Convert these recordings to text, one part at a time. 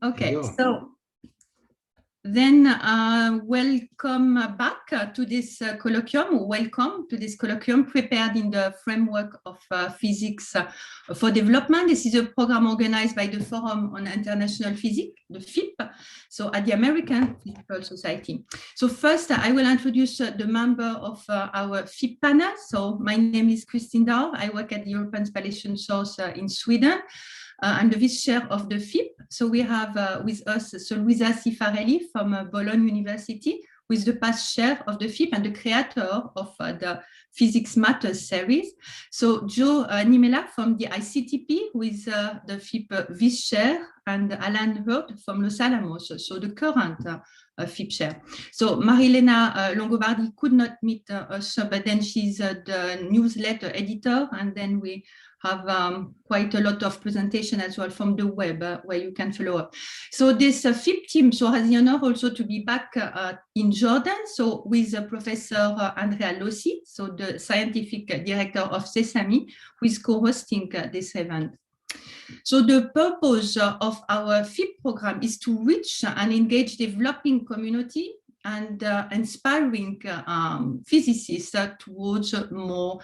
Okay, so then welcome back to this colloquium. Welcome to this colloquium prepared in the framework of Physics for Development. This is a program organized by the Forum on International Physics, the FIP, so at the American Physical Society. So first, I will introduce the member of our FIP panel. So my name is Christine Daur. I work at the European Spallation Source in Sweden. I'm the vice chair of the FIP. So we have with us Luisa Cifarelli from Bologna University, who is the past chair of the FIP and the creator of the Physics Matters series. So Joe Niemela from the ICTP, who is the FIP vice chair, and Alan Hurd from Los Alamos, so the current FIP chair. So Marilena Longobardi could not meet us, but then she's the newsletter editor, and then we have quite a lot of presentation as well from the web where you can follow up. So this FIP team has the honor also to be back in Jordan, so with Professor Andrea Lausi, so the scientific director of SESAME, who is co-hosting this event. So the purpose of our FIP program is to reach and engage developing community and inspiring physicists towards more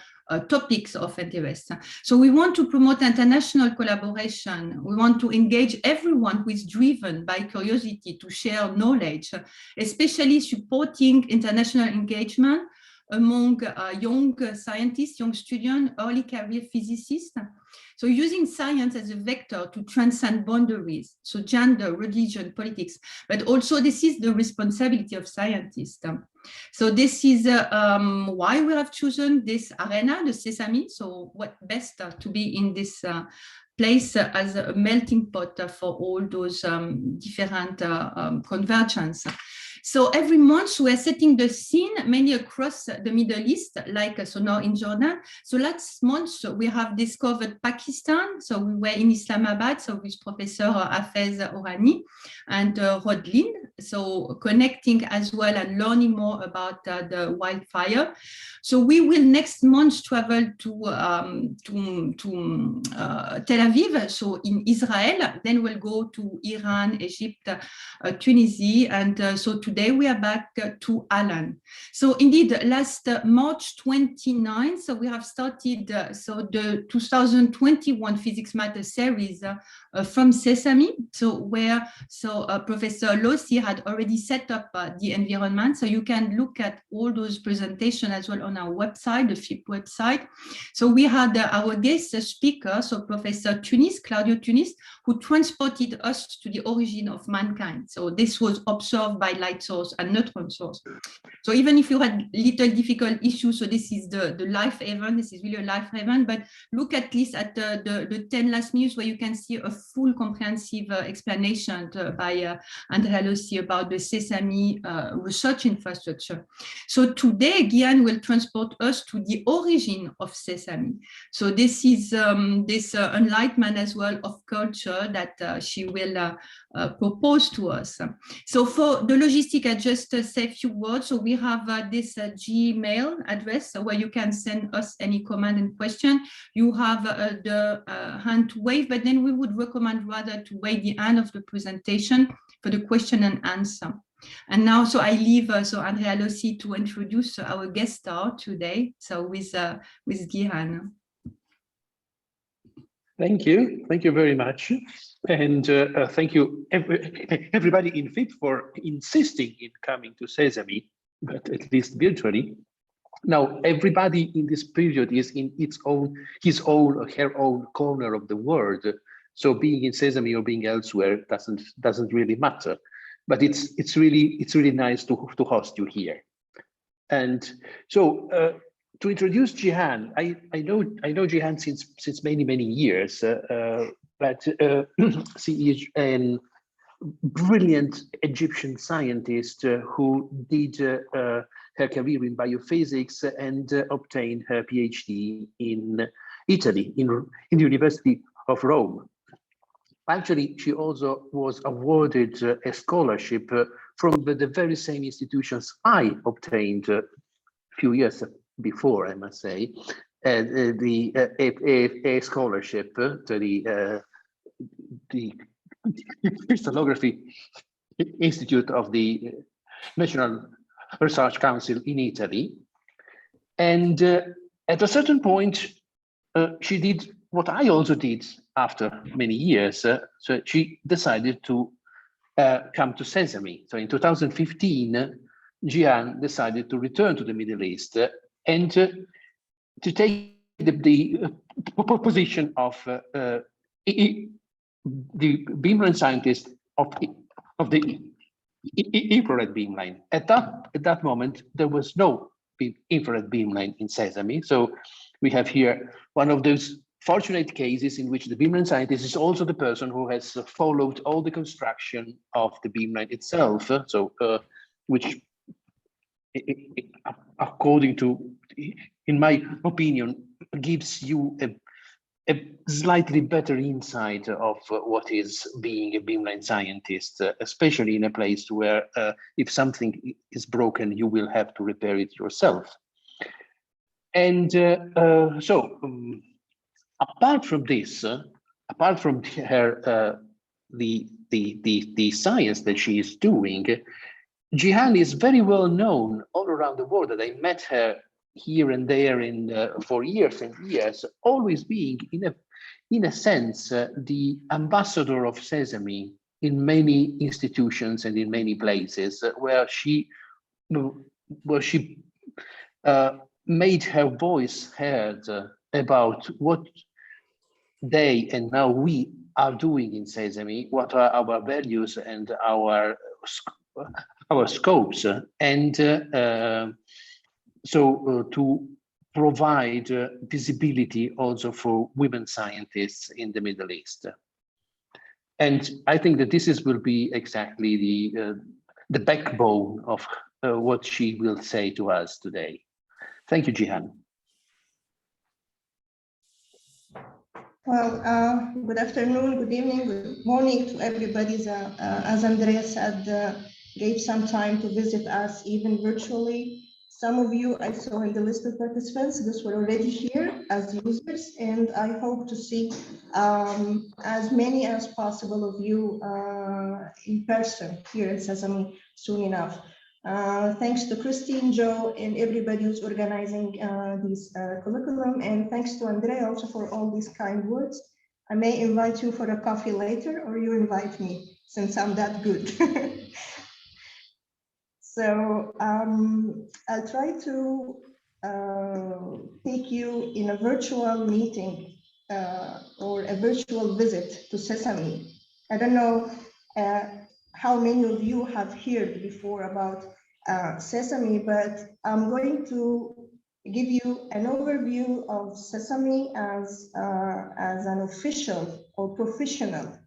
topics of interest. So we want to promote international collaboration. We want to engage everyone who is driven by curiosity to share knowledge, especially supporting international engagement among young scientists, young students, early career physicists. So using science as a vector to transcend boundaries, so gender, religion, politics, but also this is the responsibility of scientists. So this is why we have chosen this arena, the SESAME. So what best to be in this place as a melting pot for all those different convergence. So every month we're setting the scene mainly across the Middle East, like so now in Jordan. So last month we have discovered Pakistan. So we were in Islamabad, so with Professor Hafez Orani and Rodlin. So connecting as well and learning more about the wildfire. So we will next month travel to Tel Aviv, so in Israel. Then we'll go to Iran, Egypt, Tunisia, and so today we are back to Alan. So indeed, last March 29th, so we have started so the 2021 Physics Matters series from SESAME, so where Professor Lausi had already set up the environment. So you can look at all those presentations as well on our website, the FIP website. So we had our guest speaker, so Professor Claudio Tunis, who transported us to the origin of mankind. So this was observed by light source and neutron source. So even if you had little difficult issues, so this is the live event, this is really a live event, but look at least at the 10 last minutes where you can see a full comprehensive explanation by Andrea Lausi about the SESAME research infrastructure. So today, Gihan will transport us to the origin of SESAME. So this is this enlightenment as well of culture that she will propose to us. So for the logistic, I just say a few words. So we have this Gmail address where you can send us any comment and question. You have the hand to wave, but then we would recommend rather to wait the end of the presentation for the question and answer. And now, so I leave so Andrea Lausi to introduce our guest star today. So with Gihan. Thank you very much, and thank you everybody in FIP for insisting in coming to SESAME, but at least virtually. Now everybody in this period is in his own or her own corner of the world, so being in SESAME or being elsewhere doesn't really matter. But it's really nice to host you here, and so. To introduce Gihan, I know Gihan since many years, but she is a brilliant Egyptian scientist who did her career in biophysics and obtained her PhD in Italy, in the University of Rome. Actually, she also was awarded a scholarship from the very same institutions I obtained a few years before, I must say, a scholarship to the Crystallography Institute of the National Research Council in Italy. And at a certain point, she did what I also did after many years. So she decided to come to SESAME. So in 2015, Gihan decided to return to the Middle East and to take the position of the beamline scientist of the infrared beamline. At that moment, there was no infrared beamline in SESAME. So we have here one of those fortunate cases in which the beamline scientist is also the person who has followed all the construction of the beamline itself. So which, according to, in my opinion, gives you a slightly better insight of what is being a beamline scientist, especially in a place where if something is broken, you will have to repair it yourself. And apart from this, apart from her the science that she is doing, Gihan is very well known all around the world. That I met her here and there for years and years, always being in a sense the ambassador of SESAME in many institutions and in many places where she made her voice heard about what they and now we are doing in SESAME, what are our values and our scopes, and to provide visibility also for women scientists in the Middle East. And I think that this will be exactly the backbone of what she will say to us today. Thank you, Gihan. Well, good afternoon, good evening, good morning to everybody. As Andrea said, gave some time to visit us even virtually. Some of you I saw in the list of participants, those were already here as users, and I hope to see as many as possible of you in person here in SESAME soon enough. Thanks to Christine, Joe, and everybody who's organizing this curriculum, and thanks to Andrea also for all these kind words. I may invite you for a coffee later, or you invite me, since I'm that good. So I'll try to take you in a virtual meeting or a virtual visit to SESAME. I don't know how many of you have heard before about SESAME, but I'm going to give you an overview of SESAME as an official or professional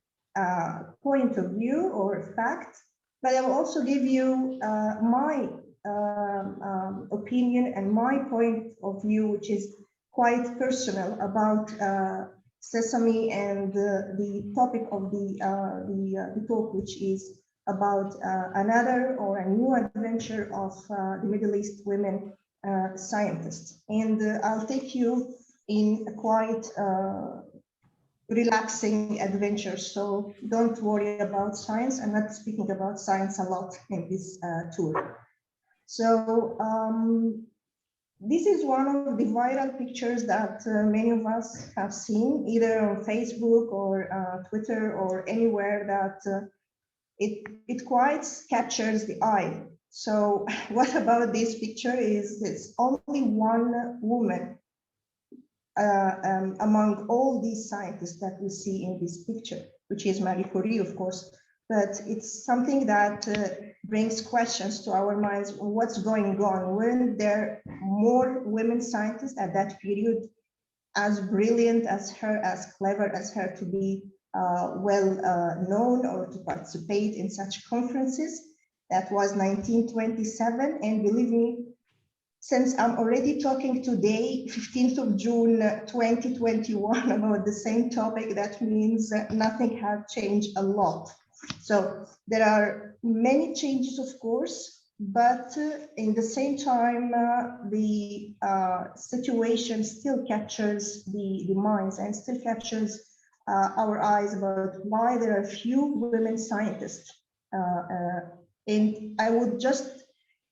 point of view or fact, but I will also give you my opinion and my point of view, which is quite personal about SESAME and the topic of the talk, which is about another or a new adventure of the Middle East women scientists. And I'll take you in a quite relaxing adventure. So don't worry about science. I'm not speaking about science a lot in this tour. So this is one of the viral pictures that many of us have seen, either on Facebook or Twitter or anywhere that it quite captures the eye. So what about this picture is it's only one woman among all these scientists that we see in this picture, which is Marie Curie, of course, but it's something that brings questions to our minds. What's going on? Weren't there more women scientists at that period as brilliant as her, as clever as her, to be well known or to participate in such conferences? That was 1927, and believe me, since I'm already talking today, 15th of June 2021, about the same topic, that means nothing has changed a lot. So there are many changes, of course, but in the same time, the situation still captures the minds and still captures our eyes about why there are few women scientists. And I would just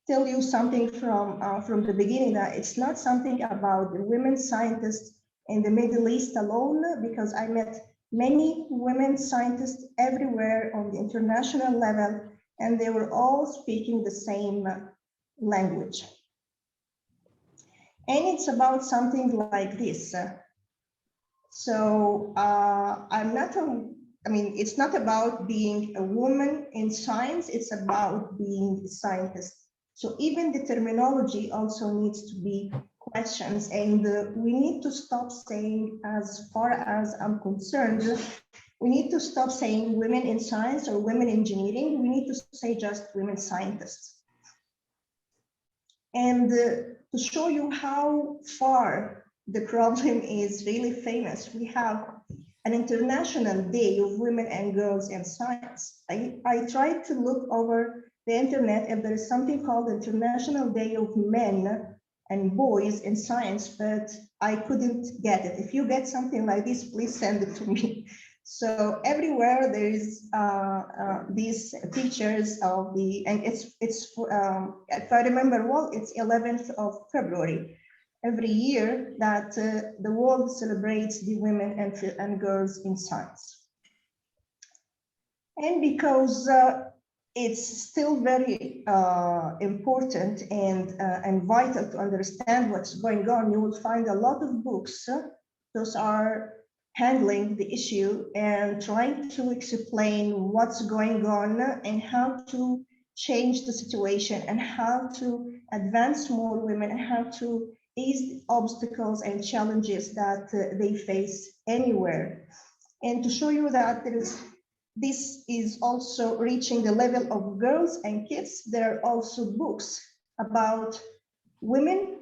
tell you something from the beginning, that it's not something about the women scientists in the Middle East alone, because I met many women scientists everywhere on the international level, and they were all speaking the same language. And it's about something like this. So it's not about being a woman in science, it's about being a scientist. So even the terminology also needs to be questions, and we need to stop saying, as far as I'm concerned, we need to stop saying women in science or women engineering. We need to say just women scientists. And to show you how far the problem is really famous, we have an International Day of Women and Girls in Science. I tried to look over the internet if there is something called International Day of Men and Boys in Science, but I couldn't get it. If you get something like this, please send it to me. So everywhere there is these pictures of the, and it's if I remember well, it's 11th of February every year that the world celebrates the women and girls in science. And because it's still very important and vital to understand what's going on, you will find a lot of books. Those are handling the issue and trying to explain what's going on and how to change the situation and how to advance more women and how to ease the obstacles and challenges that they face anywhere. And to show you that this is also reaching the level of girls and kids, there are also books about women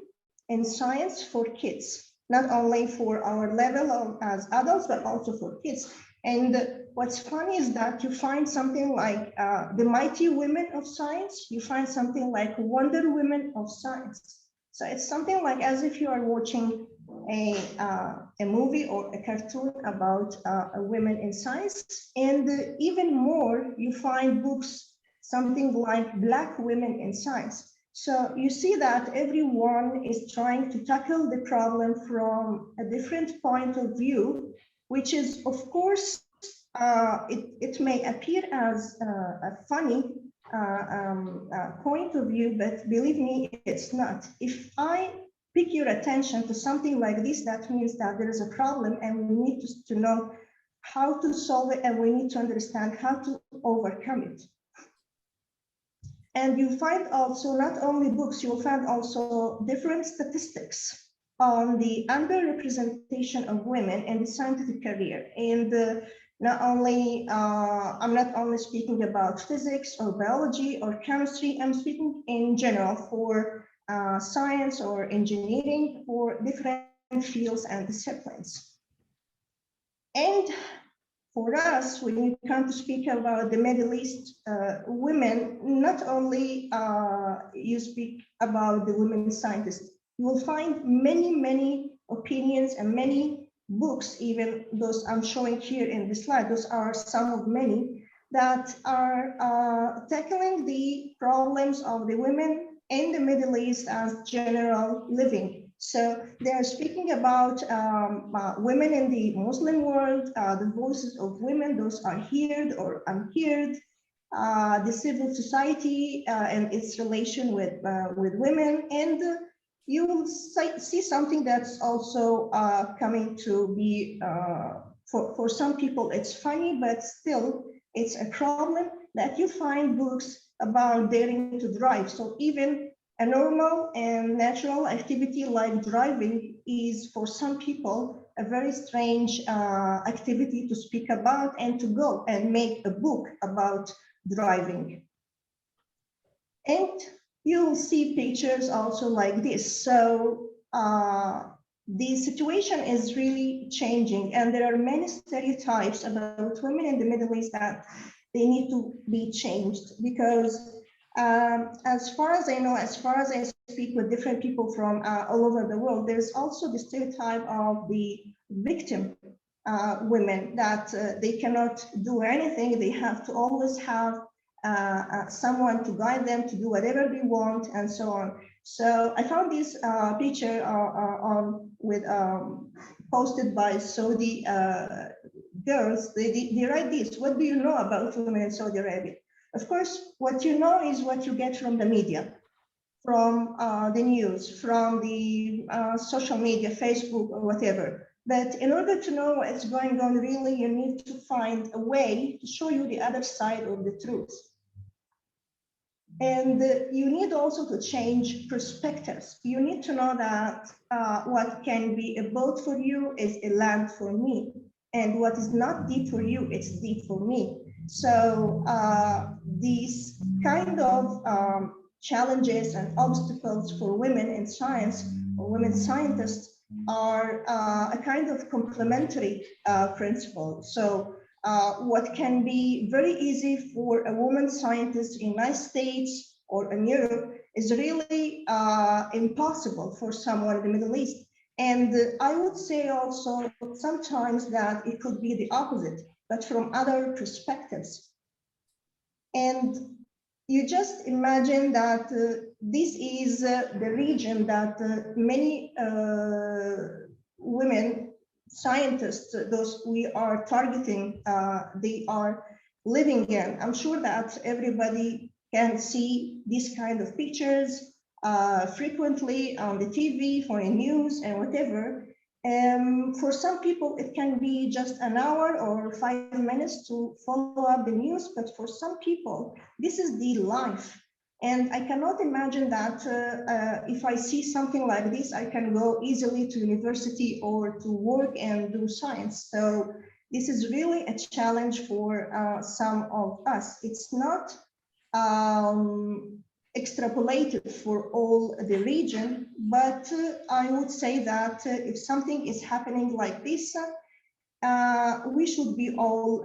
in science for kids, not only for our level as adults, but also for kids. And what's funny is that you find something like the Mighty Women of Science, you find something like Wonder Women of Science. So it's something like as if you are watching a movie or a cartoon about women in science. And even more, you find books, something like Black Women in Science. So you see that everyone is trying to tackle the problem from a different point of view, which is, of course, it may appear as a funny point of view, but believe me, it's not. If I pick your attention to something like this, that means that there is a problem and we need to know how to solve it, and we need to understand how to overcome it. And you find also not only books, you'll find also different statistics on the underrepresentation of women in the scientific career. And I'm not only speaking about physics or biology or chemistry, I'm speaking in general for science or engineering, for different fields and disciplines. And for us, when you come to speak about the Middle East women, not only you speak about the women scientists, you will find many opinions and many books, even those I'm showing here in the slide. Those are some of many that are tackling the problems of the women in the Middle East as general living. So they are speaking about women in the Muslim world, the voices of women, those are heard or unheard, the civil society and its relation with women. And you will see something that's also coming to be, for some people it's funny, but still it's a problem that you find books about daring to drive. So even a normal and natural activity like driving is for some people a very strange activity to speak about and to go and make a book about driving. And you'll see pictures also like this. So the situation is really changing, and there are many stereotypes about women in the Middle East that they need to be changed, because as far as I know, as far as I speak with different people from all over the world, there's also the stereotype of the victim women, that they cannot do anything. They have to always have someone to guide them to do whatever they want and so on. So I found this picture posted by Saudi girls. They write this: what do you know about women in Saudi Arabia? Of course, what you know is what you get from the media, from the news, from the social media, Facebook or whatever. But in order to know what's going on really, you need to find a way to show you the other side of the truth. And you need also to change perspectives. You need to know that what can be a boat for you is a land for me. And what is not deep for you, it's deep for me. So these kind of challenges and obstacles for women in science or women scientists are a kind of complementary principle. So what can be very easy for a woman scientist in the United States or in Europe is really impossible for someone in the Middle East. And I would say also sometimes that it could be the opposite, but from other perspectives. And you just imagine that this is the region that many women scientists, those we are targeting, they are living in. I'm sure that everybody can see these kind of pictures frequently on the TV, for the news and whatever. For some people, it can be just an hour or 5 minutes to follow up the news, but for some people, this is the life. And I cannot imagine that if I see something like this, I can go easily to university or to work and do science. So this is really a challenge for some of us. It's not extrapolated for all the region, but I would say that if something is happening like this, we should be all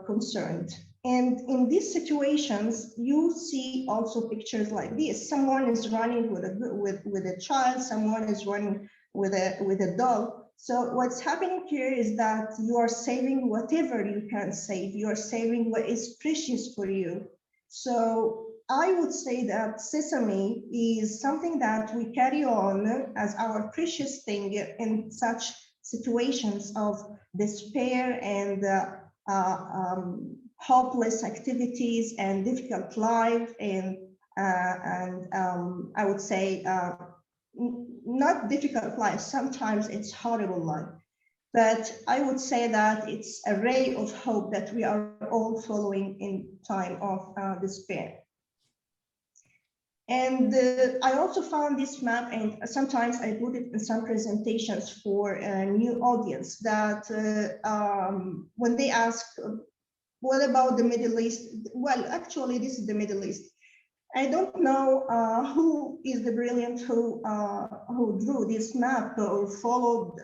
concerned. And in these situations, you see also pictures like this. Someone is running with a child, someone is running with a dog. So what's happening here is that you are saving whatever you can save. You are saving what is precious for you. So I would say that SESAME is something that we carry on as our precious thing in such situations of despair and hopeless activities and difficult life, and I would say not difficult life. Sometimes it's horrible life, but I would say that it's a ray of hope that we are all following in time of despair. And I also found this map, and sometimes I put it in some presentations for a new audience, that when they ask, what about the Middle East? Well, actually, this is the Middle East. I don't know who is the brilliant who drew this map or followed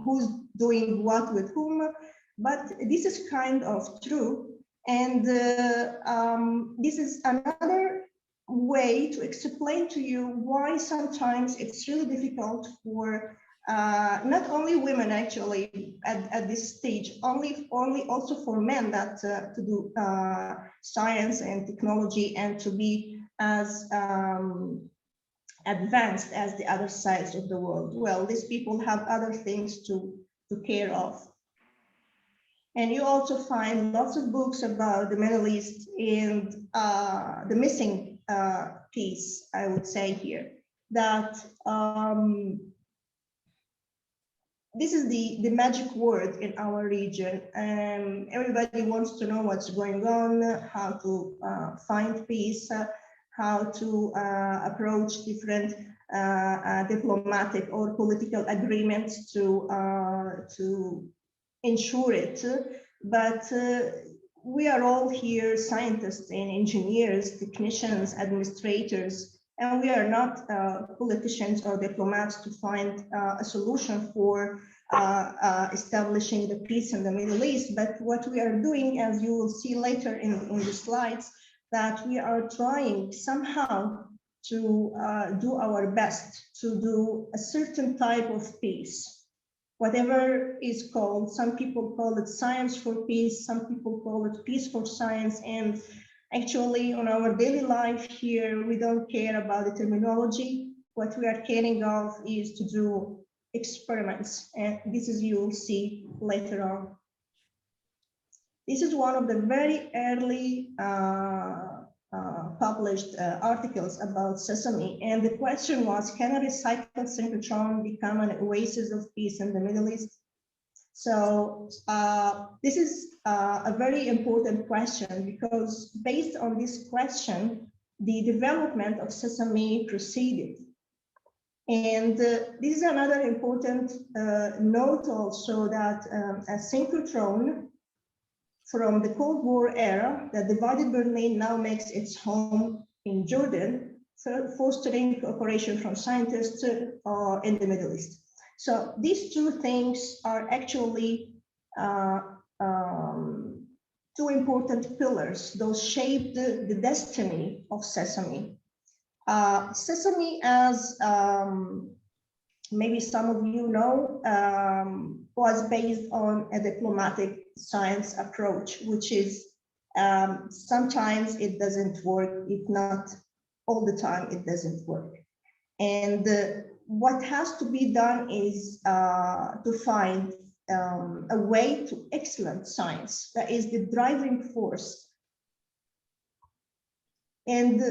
who's doing what with whom, but this is kind of true. And this is another way to explain to you why sometimes it's really difficult for not only women actually at this stage, only also for men that to do science and technology and to be as advanced as the other sides of the world. Well, these people have other things to care of. And you also find lots of books about the Middle East and the missing piece, I would say here, that this is the magic word in our region. Everybody wants to know what's going on, how to find peace, how to approach different diplomatic or political agreements to ensure it. But we are all here scientists and engineers, technicians, administrators, and we are not politicians or diplomats to find a solution for establishing the peace in the Middle East. But what we are doing, as you will see later in the slides, that we are trying somehow to do our best to do a certain type of peace. whatever is called. Some people call it science for peace, some people call it peace for science. And actually, on our daily life here, we don't care about the terminology. What we are caring of is to do experiments. And this is, you will see later on. This is one of the very early published articles about SESAME. And the question was, can a recycled synchrotron become an oasis of peace in the Middle East? So this is a very important question, because based on this question, the development of SESAME proceeded. And this is another important note also, that a synchrotron from the Cold War era, that divided Berlin now makes its home in Jordan, fostering cooperation from scientists in the Middle East. So these two things are actually two important pillars. Those shaped the destiny of SESAME. SESAME, as maybe some of you know, was based on a diplomatic science approach, which is sometimes it doesn't work, if not all the time it doesn't work. And what has to be done is to find a way to excellent science that is the driving force. And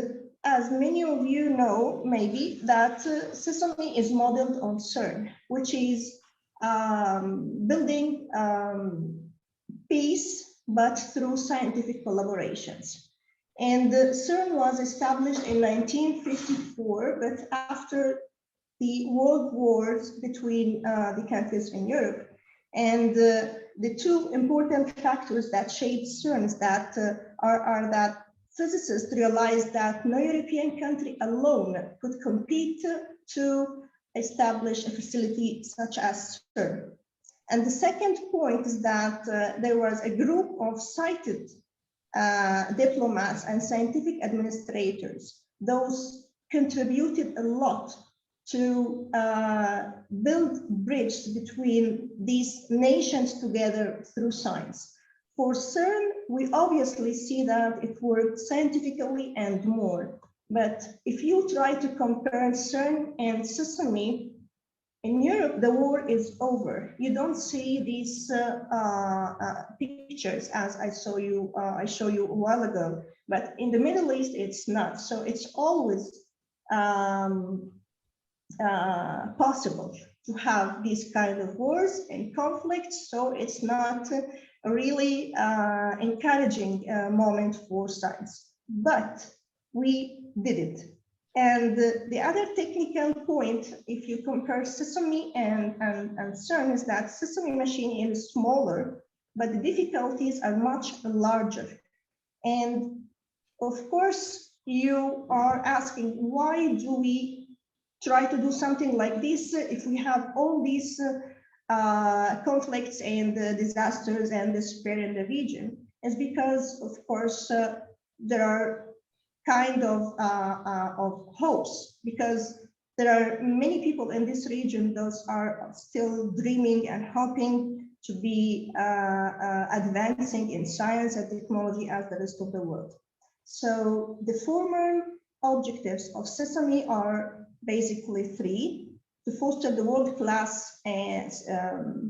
as many of you know, maybe, that SESAME is modeled on CERN, which is building peace, but through scientific collaborations. And CERN was established in 1954, but after the world wars between the countries in Europe. And the two important factors that shaped CERN that are that physicists realized that no European country alone could compete to establish a facility such as CERN. And the second point is that there was a group of cited diplomats and scientific administrators. Those contributed a lot to build bridges between these nations together through science. For CERN, we obviously see that it worked scientifically and more. But if you try to compare CERN and SESAME, in Europe, the war is over. You don't see these pictures as I showed you a while ago. But in the Middle East, it's not. So it's always possible to have these kind of wars and conflicts. So it's not a really encouraging moment for science, but we did it. And the other technical point, if you compare SESAME and CERN, is that SESAME machine is smaller, but the difficulties are much larger. And of course, you are asking, why do we try to do something like this if we have all these conflicts and disasters and despair in the region? It's because, of course, there are kind of hopes, because there are many people in this region, those are still dreaming and hoping to be advancing in science and technology as the rest of the world. So the former objectives of SESAME are basically three: to foster the world-class and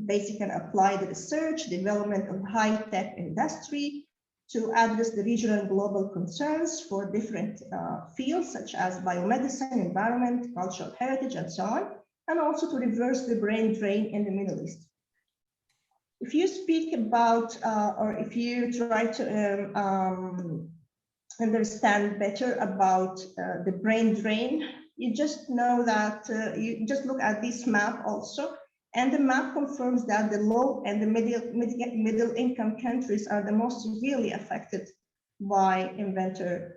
basic and applied research, development of high-tech industry, to address the regional and global concerns for different fields such as biomedicine, environment, cultural heritage, and so on, and also to reverse the brain drain in the Middle East. If you speak about, or if you try to understand better about the brain drain, you just know that you just look at this map also. And the map confirms that the low and the middle income countries are the most severely affected by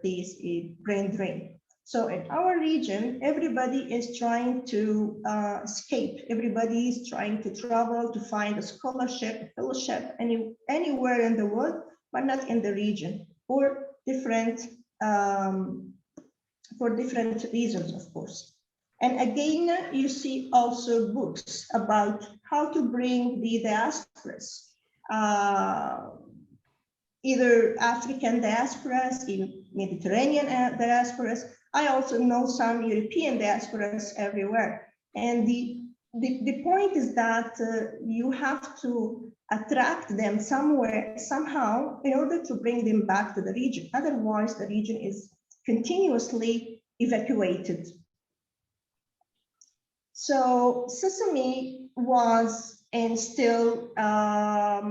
these brain drain. So in our region, everybody is trying to escape. Everybody is trying to travel to find a scholarship, a fellowship, anywhere in the world, but not in the region, for different reasons, of course. And again, you see also books about how to bring the diasporas, either African diasporas, in Mediterranean diasporas. I also know some European diasporas everywhere. And the point is that you have to attract them somewhere, somehow, in order to bring them back to the region. Otherwise, the region is continuously evacuated. So SESAME was and still our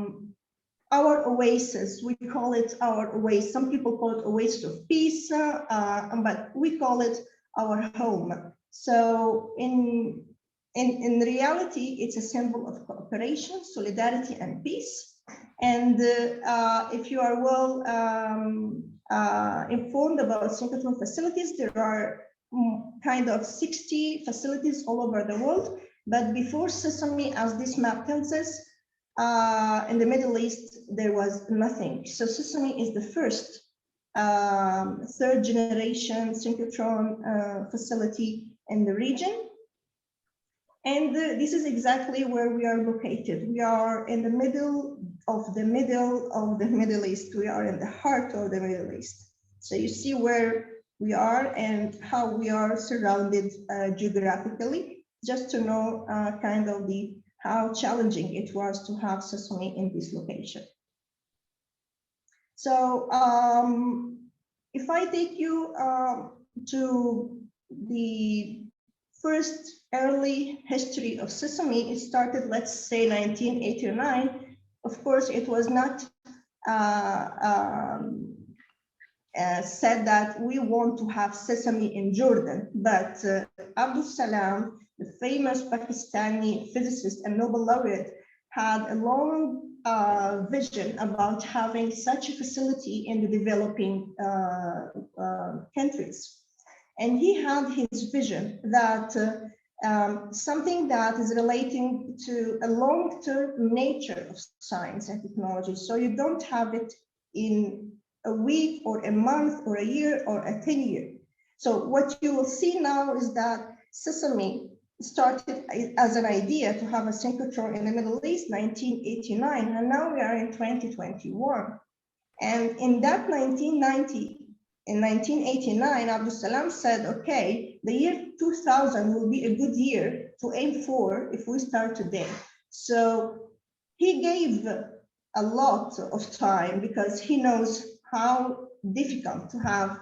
oasis. We call it our oasis. Some people call it oasis of peace, but we call it our home. So in reality, it's a symbol of cooperation, solidarity, and peace. And if you are well informed about synchrotron facilities, there are kind of 60 facilities all over the world. But before SESAME, as this map tells us, in the Middle East, there was nothing. So SESAME is the first third generation synchrotron facility in the region. And this is exactly where we are located. We are in the middle of the Middle East. We are in the heart of the Middle East. So you see where we are and how we are surrounded geographically, just to know kind of how challenging it was to have SESAME in this location. So if I take you to the first early history of SESAME, it started, let's say, 1989. Of course, it was not said that we want to have SESAME in Jordan, but Abdul Salam, the famous Pakistani physicist and Nobel laureate, had a long vision about having such a facility in the developing countries. And he had his vision that something that is relating to a long-term nature of science and technology. So you don't have it in a week or a month or a year or a 10-year. So what you will see now is that SESAME started as an idea to have a synchrotron in the Middle East, 1989, and now we are in 2021. And in that 1989, Abdul Salam said, okay, the year 2000 will be a good year to aim for if we start today. So he gave a lot of time because he knows how difficult to have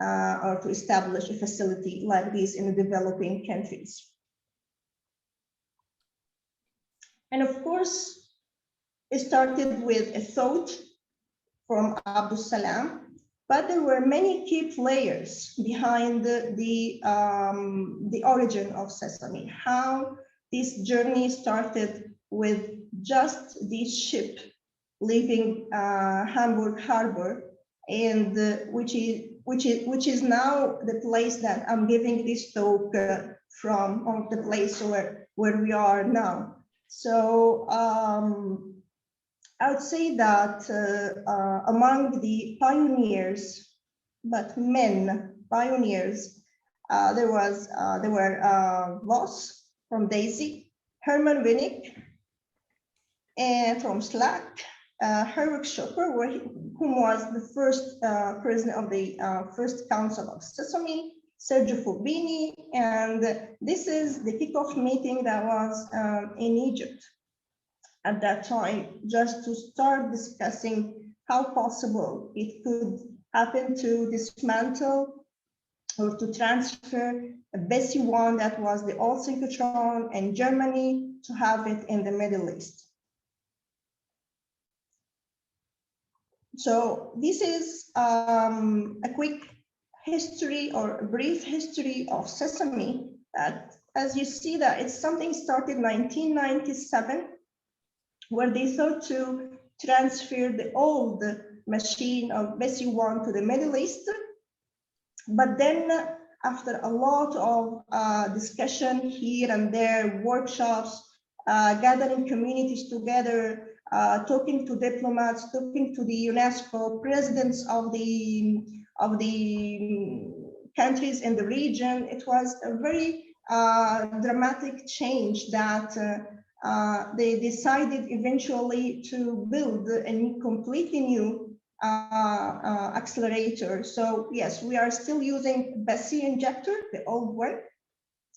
or to establish a facility like this in the developing countries. And of course, it started with a thought from Abdul Salam, but there were many key players behind the origin of SESAME. How this journey started with just this ship leaving Hamburg Harbor, and which is now the place that I'm giving this talk from, or the place where we are now. So I would say that among the pioneers, but men pioneers, there were Voss from Daisy, Herman Winnick, and from SLAC, Herwig Schopper, whom was the first president of the first council of SESAME, Sergio Fubini, and this is the kickoff meeting that was in Egypt at that time, just to start discussing how possible it could happen to dismantle or to transfer a BESI 1 that was the old synchrotron in Germany to have it in the Middle East. So this is a quick history or a brief history of SESAME, that as you see that it's something started in 1997, where they thought to transfer the old machine of BESI 1 to the Middle East. But then after a lot of discussion here and there, workshops, gathering communities together, talking to diplomats, talking to the UNESCO, presidents of the countries in the region, it was a very dramatic change that they decided eventually to build a completely new accelerator. So yes, we are still using Bessie injector, the old one,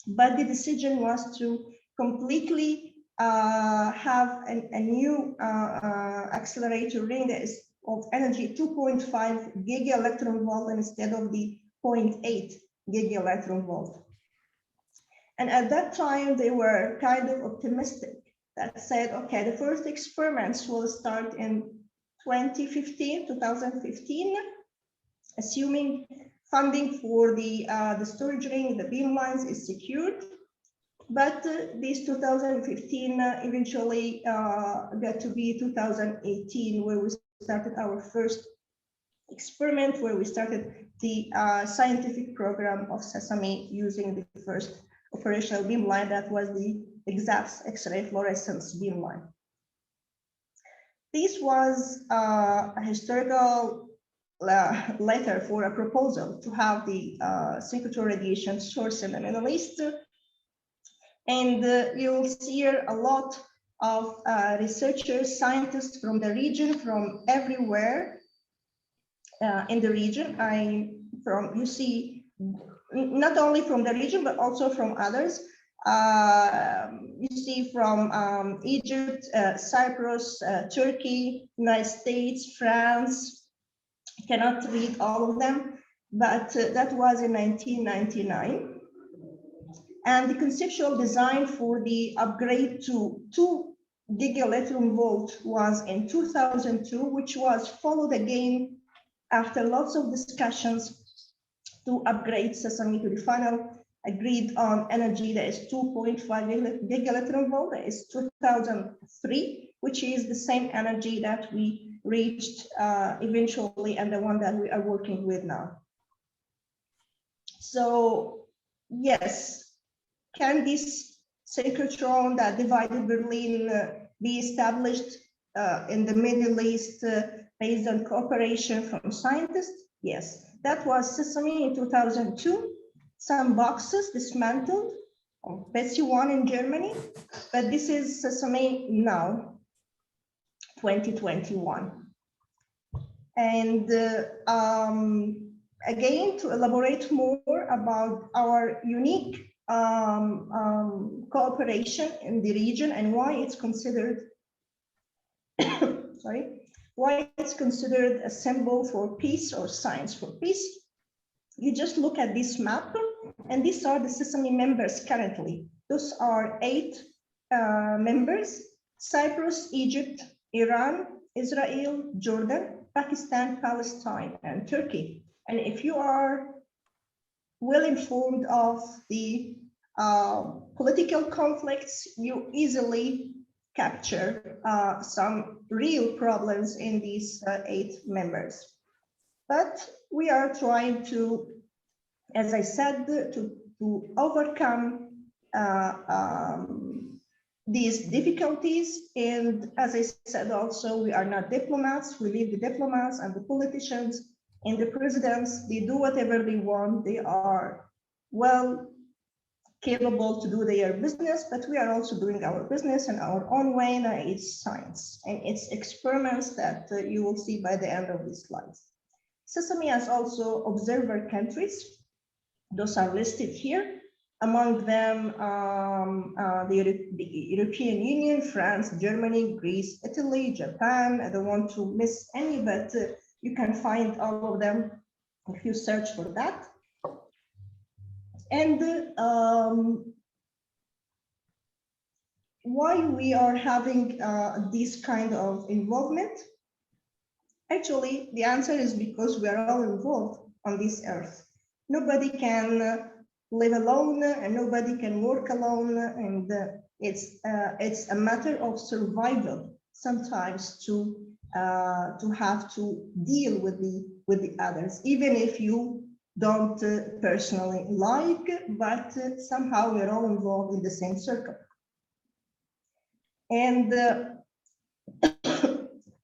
but the decision was to completely have a new accelerator ring that is of energy 2.5 giga-electron volt instead of the 0.8 giga-electron volt. And at that time, they were kind of optimistic that said, okay, the first experiments will start in 2015, assuming funding for the storage ring, the beamlines is secured. But this 2015 eventually got to be 2018, where we started our first experiment, where we started the scientific program of SESAME using the first operational beamline that was the exact X-ray fluorescence beamline. This was a historical letter for a proposal to have the synchrotron radiation source in the Middle East. And you'll see here a lot of researchers, scientists from the region, from everywhere in the region. You see, not only from the region, but also from others. You see from Egypt, Cyprus, Turkey, United States, France. I cannot read all of them, but that was in 1999. And the conceptual design for the upgrade to 2 giga-electron volt was in 2002, which was followed again after lots of discussions to upgrade SESAME to the final agreed on energy that is 2.5 giga-electron volt, that is 2003, which is the same energy that we reached eventually and the one that we are working with now. So yes, can this synchrotron that divided Berlin be established in the Middle East based on cooperation from scientists? Yes, that was SESAME in 2002. Some boxes dismantled on Bessie 1 in Germany, but this is SESAME now, 2021. And again, to elaborate more about our unique cooperation in the region and why it's considered why it's considered a symbol for peace or science for peace. You just look at this map, and these are the SESAME members currently. Those are 8 members: Cyprus, Egypt, Iran, Israel, Jordan, Pakistan, Palestine, and Turkey. And if you are well informed of the political conflicts, you easily capture some real problems in these 8 members. But we are trying to, as I said, to overcome these difficulties. And as I said also, we are not diplomats. We leave the diplomats and the politicians and the presidents. They do whatever they want. They are well capable to do their business, but we are also doing our business in our own way, and it's science. And it's experiments that you will see by the end of these slides. SESAME has also observer countries. Those are listed here. Among them, the European Union, France, Germany, Greece, Italy, Japan. I don't want to miss any, but you can find all of them if you search for that. And why we are having this kind of involvement? Actually, the answer is because we are all involved on this earth. Nobody can live alone, and nobody can work alone, and it's a matter of survival sometimes to have to deal with the others, even if you don't personally like, but somehow we're all involved in the same circle. And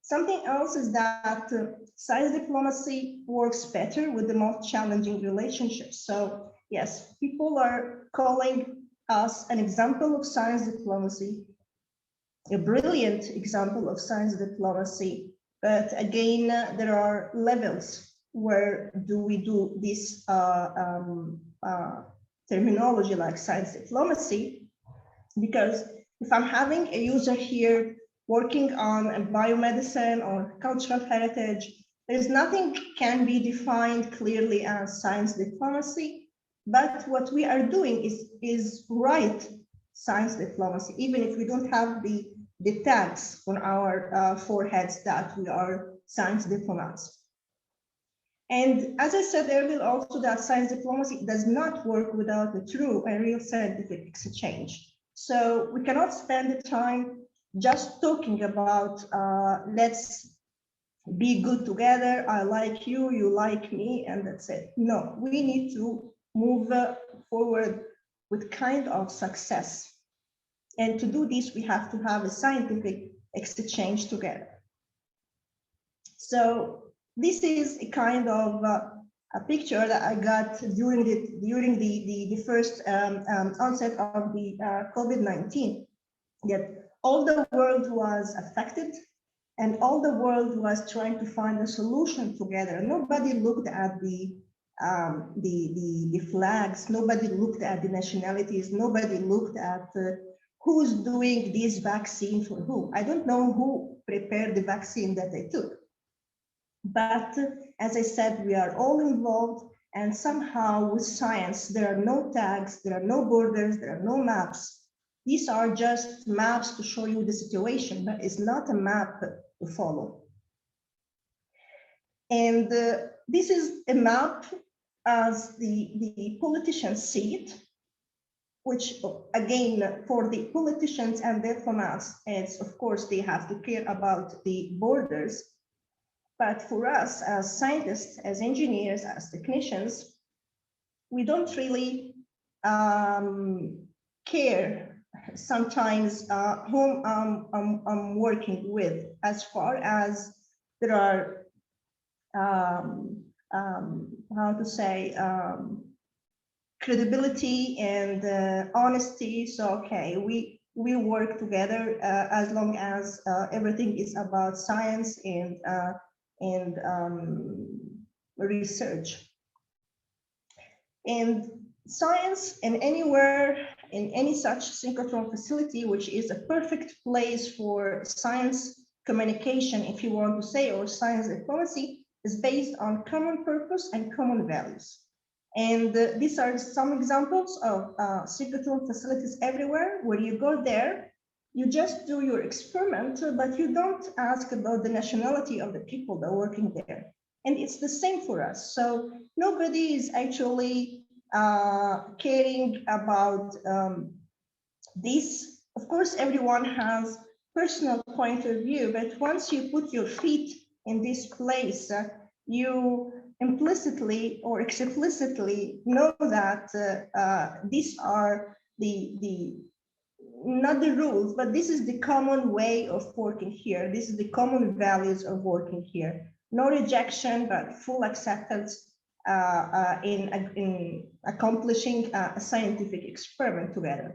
something else is that science diplomacy works better with the most challenging relationships. So yes, people are calling us an example of science diplomacy, a brilliant example of science diplomacy. But again, there are levels. Where do we do this terminology like science diplomacy? Because if I'm having a user here working on a biomedicine or cultural heritage, there's nothing can be defined clearly as science diplomacy. But what we are doing is right science diplomacy, even if we don't have the tags on our foreheads that we are science diplomats. And as I said earlier, also that science diplomacy does not work without a true and real scientific exchange. So we cannot spend the time just talking about let's be good together, I like you, you like me, and that's it. No, we need to move forward with kind of success. And to do this, we have to have a scientific exchange together. So this is a kind of a picture that I got during the first onset of the COVID-19, that all the world was affected and all the world was trying to find a solution together. Nobody looked at the flags, nobody looked at the nationalities, nobody looked at who's doing this vaccine for who. I don't know who prepared the vaccine that they took. But as I said, we are all involved, and somehow with science, there are no tags, there are no borders, there are no maps. These are just maps to show you the situation, but it's not a map to follow. And this is a map as the politicians see it, which again, for the politicians and diplomats, it's of course, they have to care about the borders. But for us as scientists, as engineers, as technicians, we don't really care sometimes whom I'm working with, as far as there are, how to say, credibility and honesty. So, okay, we work together as long as everything is about science and research. And science in anywhere, in any such synchrotron facility, which is a perfect place for science communication, if you want to say, or science diplomacy, is based on common purpose and common values. And these are some examples of synchrotron facilities everywhere, where you go there, you just do your experiment, but you don't ask about the nationality of the people that are working there. And it's the same for us. So nobody is actually caring about this. Of course, everyone has personal point of view, but once you put your feet in this place, you implicitly or explicitly know that these are not the rules, but this is the common way of working here. This is the common values of working here. No rejection, but full acceptance in accomplishing a scientific experiment together.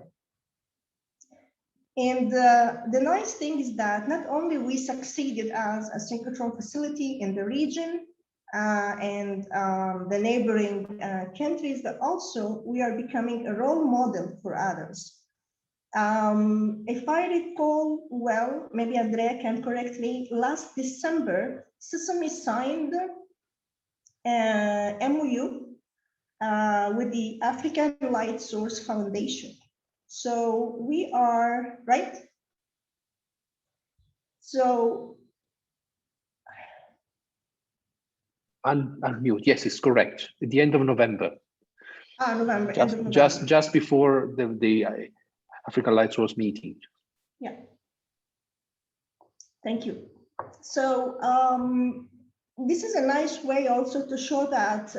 And the nice thing is that not only we succeeded as a synchrotron facility in the region and the neighboring countries, but also we are becoming a role model for others. If I recall well, maybe Andrea can correct me, last December, SESAME signed MOU with the African Light Source Foundation. So we are, right? So. Unmute, yes, it's correct. At the end of November. November. Just before the African Light Source meeting. Yeah. Thank you. So this is a nice way also to show that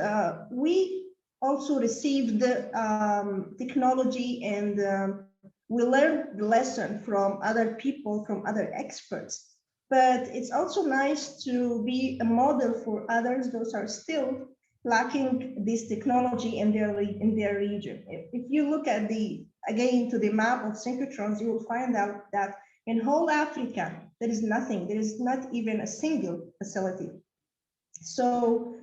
we also received technology and we learned the lesson from other people, from other experts. But it's also nice to be a model for others. Those are still lacking this technology in their region. If you look at again to the map of synchrotrons, you will find out that in whole Africa, there is nothing. There is not even a single facility. So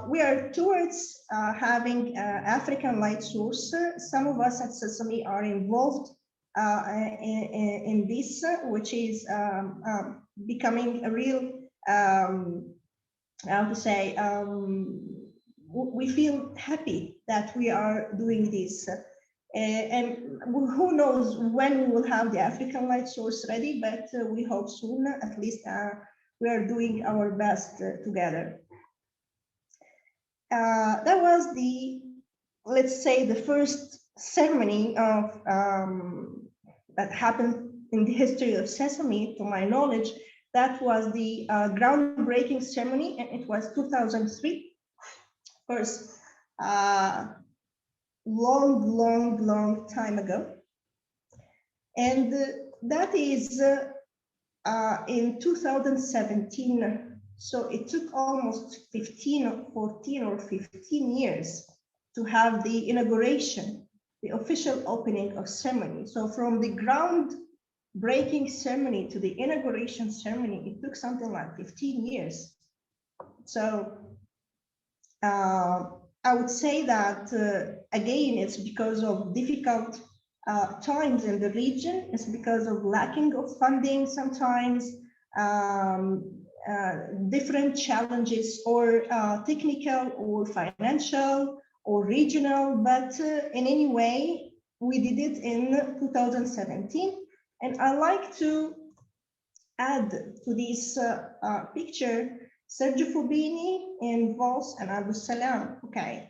we are towards having African light source. Some of us at SESAME are involved in this, which is becoming a real, how to say, we feel happy that we are doing this. And who knows when we will have the African light source ready, but we hope soon. At least we are doing our best together. That was let's say, the first ceremony of that happened in the history of SESAME, to my knowledge. That was the groundbreaking ceremony, and it was 2003. First, long time ago. And that is in 2017. So it took almost 14 or 15 years to have the inauguration, the official opening of ceremony. So from the groundbreaking ceremony to the inauguration ceremony, it took something like 15 years. So I would say that, again, it's because of difficult times in the region. It's because of lacking of funding sometimes, different challenges, or technical or financial or regional, but in any way, we did it in 2017. And I like to add to this picture Sergio Fubini and Vos and Abu Salam. Okay,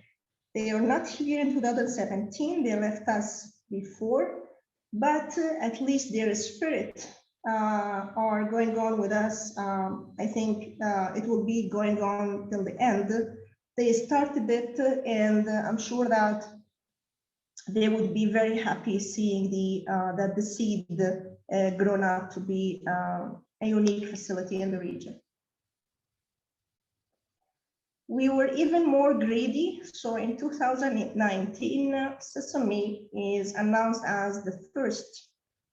they are not here in 2017, they left us before, but at least their spirit are going on with us. I think it will be going on till the end. They started it, and I'm sure that they would be very happy seeing that the seed grown up to be a unique facility in the region. We were even more greedy. So in 2019, SESAME is announced as the first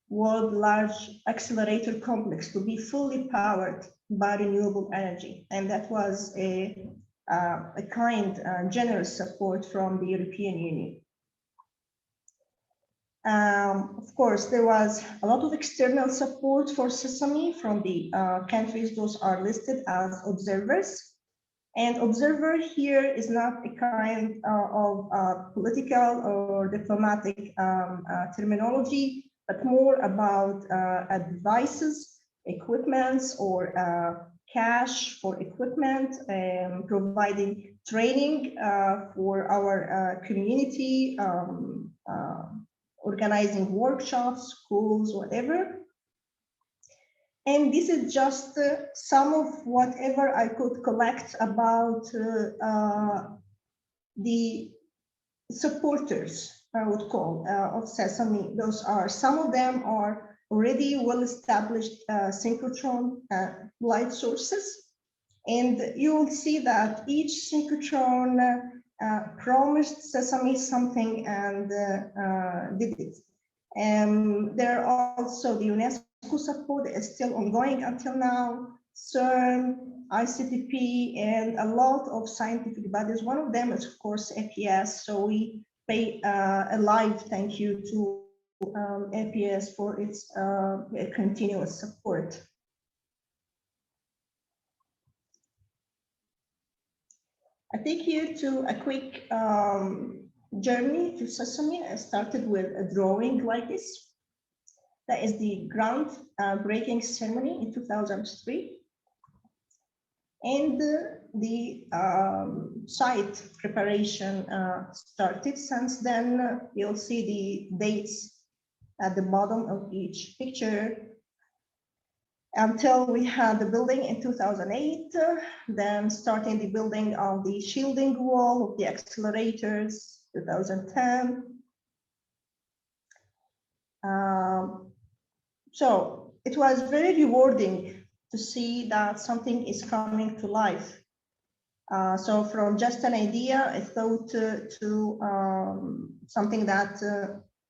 world large accelerator complex to be fully powered by renewable energy. And that was a kind, generous support from the European Union. Of course, there was a lot of external support for SESAME from the countries. Those are listed as observers. And observer here is not a kind of political or diplomatic terminology, but more about advices, equipments, or cash for equipment, providing training for our community, organizing workshops, schools, whatever. And this is just some of whatever I could collect about the supporters, I would call, of SESAME. Those are, some of them are already well-established synchrotron light sources. And you will see that each synchrotron promised SESAME something and did it. There are also the UNESCO support that is still ongoing until now, CERN, ICTP, and a lot of scientific bodies. One of them is, of course, APS. So we pay a live thank you to APS for its continuous support. I take you to a quick journey to SESAME. I started with a drawing like this. That is the groundbreaking ceremony in 2003. And the site preparation started. Since then, you'll see the dates at the bottom of each picture, until we had the building in 2008, then starting the building of the shielding wall of the accelerators, 2010. So it was very rewarding to see that something is coming to life. So from just an idea, I thought to something that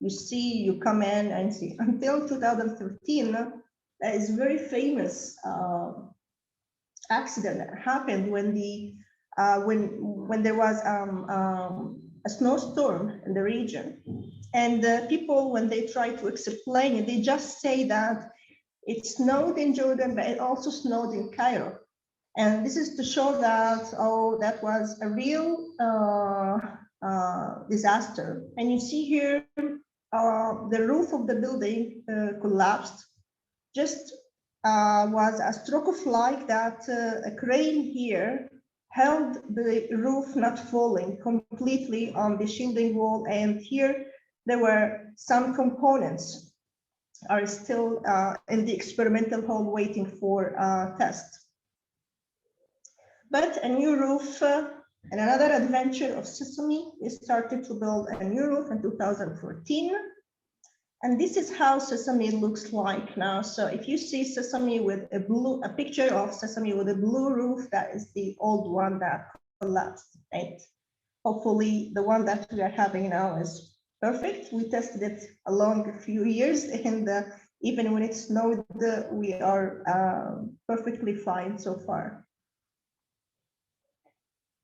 you see, you come in and see. Until 2013, there is a very famous accident that happened when the when there was a snowstorm in the region, and people, when they try to explain it, they just say that it snowed in Jordan, but it also snowed in Cairo. And this is to show that, oh, that was a real disaster. And you see here, the roof of the building collapsed. Just was a stroke of light that a crane here held the roof not falling completely on the shielding wall. And here there were some components are still in the experimental hall waiting for test. But a new roof and another adventure of SESAME, we started to build a new roof in 2014. And this is how SESAME looks like now. So if you see SESAME with a picture of SESAME with a blue roof, that is the old one that collapsed, right? Hopefully the one that we are having now is perfect. We tested it along a few years, and even when it snowed, we are perfectly fine so far.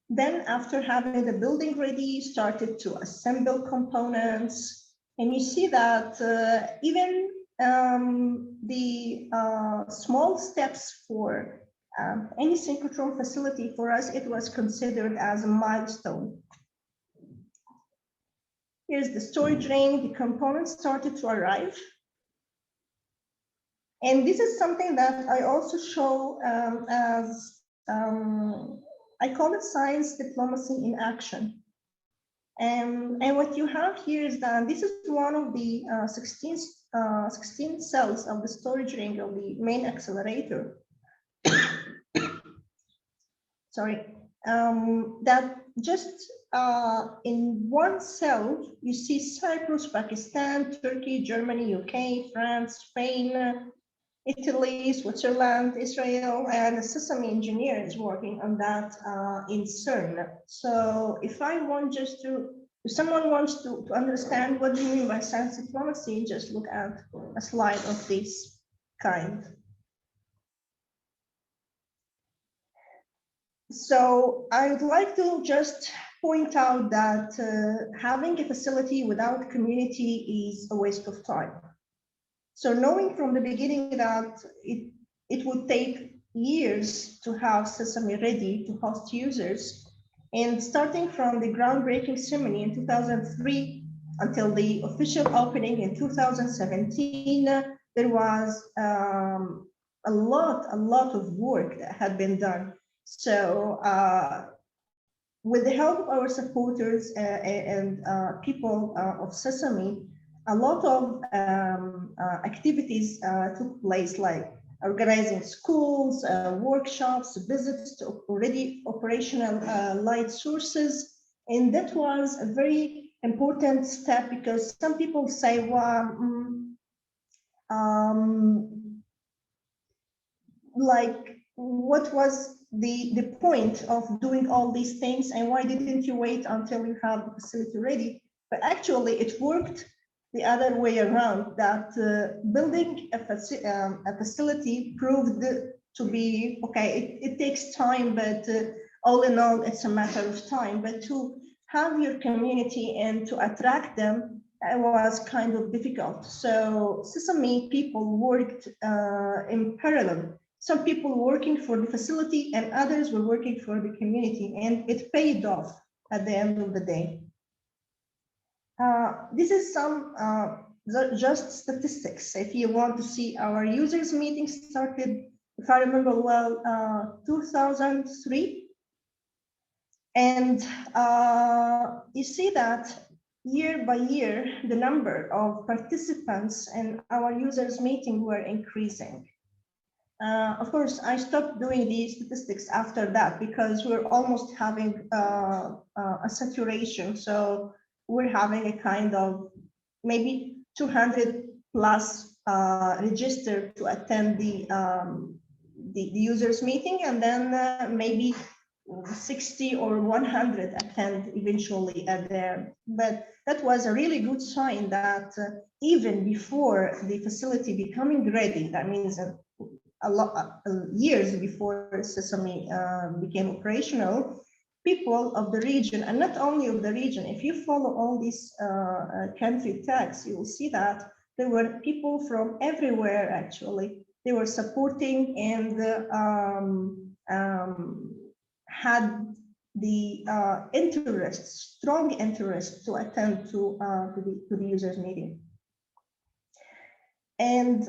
Then after having the building ready, started to assemble components. And you see that even the small steps for any synchrotron facility, for us, it was considered as a milestone. Here's the storage ring. The components started to arrive. And this is something that I also show as, I call it science diplomacy in action. And what you have here is that this is one of the 16 cells of the storage ring of the main accelerator. Sorry, that just in one cell, you see Cyprus, Pakistan, Turkey, Germany, UK, France, Spain, Italy, Switzerland, Israel, and a SESAME engineer is working on that in CERN. So if I want just to, if someone wants to understand what do you mean by science diplomacy, just look at a slide of this kind. So I would like to just point out that having a facility without community is a waste of time. So knowing from the beginning that it would take years to have SESAME ready to host users, and starting from the groundbreaking ceremony in 2003 until the official opening in 2017, there was a lot of work that had been done. So with the help of our supporters and people of SESAME, a lot of activities took place, like organizing schools, workshops, visits to already operational light sources. And that was a very important step, because some people say, well, like, what was the point of doing all these things, and why didn't you wait until you have the facility ready? But actually it worked the other way around, that building a facility proved to be, okay, it takes time, but all in all, it's a matter of time. But to have your community and to attract them, it was kind of difficult. So SESAME people worked in parallel. Some people working for the facility and others were working for the community, and it paid off at the end of the day. This is some just statistics. If you want to see, our users meeting started, if I remember well, 2003. And you see that year by year, the number of participants in our users meeting were increasing. Of course, I stopped doing these statistics after that, because we're almost having a saturation. So we're having a kind of maybe 200 plus registered to attend the users meeting, and then maybe 60 or 100 attend eventually at there. But that was a really good sign that even before the facility becoming ready, that means a lot years before SESAME became operational, people of the region, and not only of the region, if you follow all these country tags, you will see that there were people from everywhere actually. They were supporting and had the interest, strong interest to attend to the users meeting. And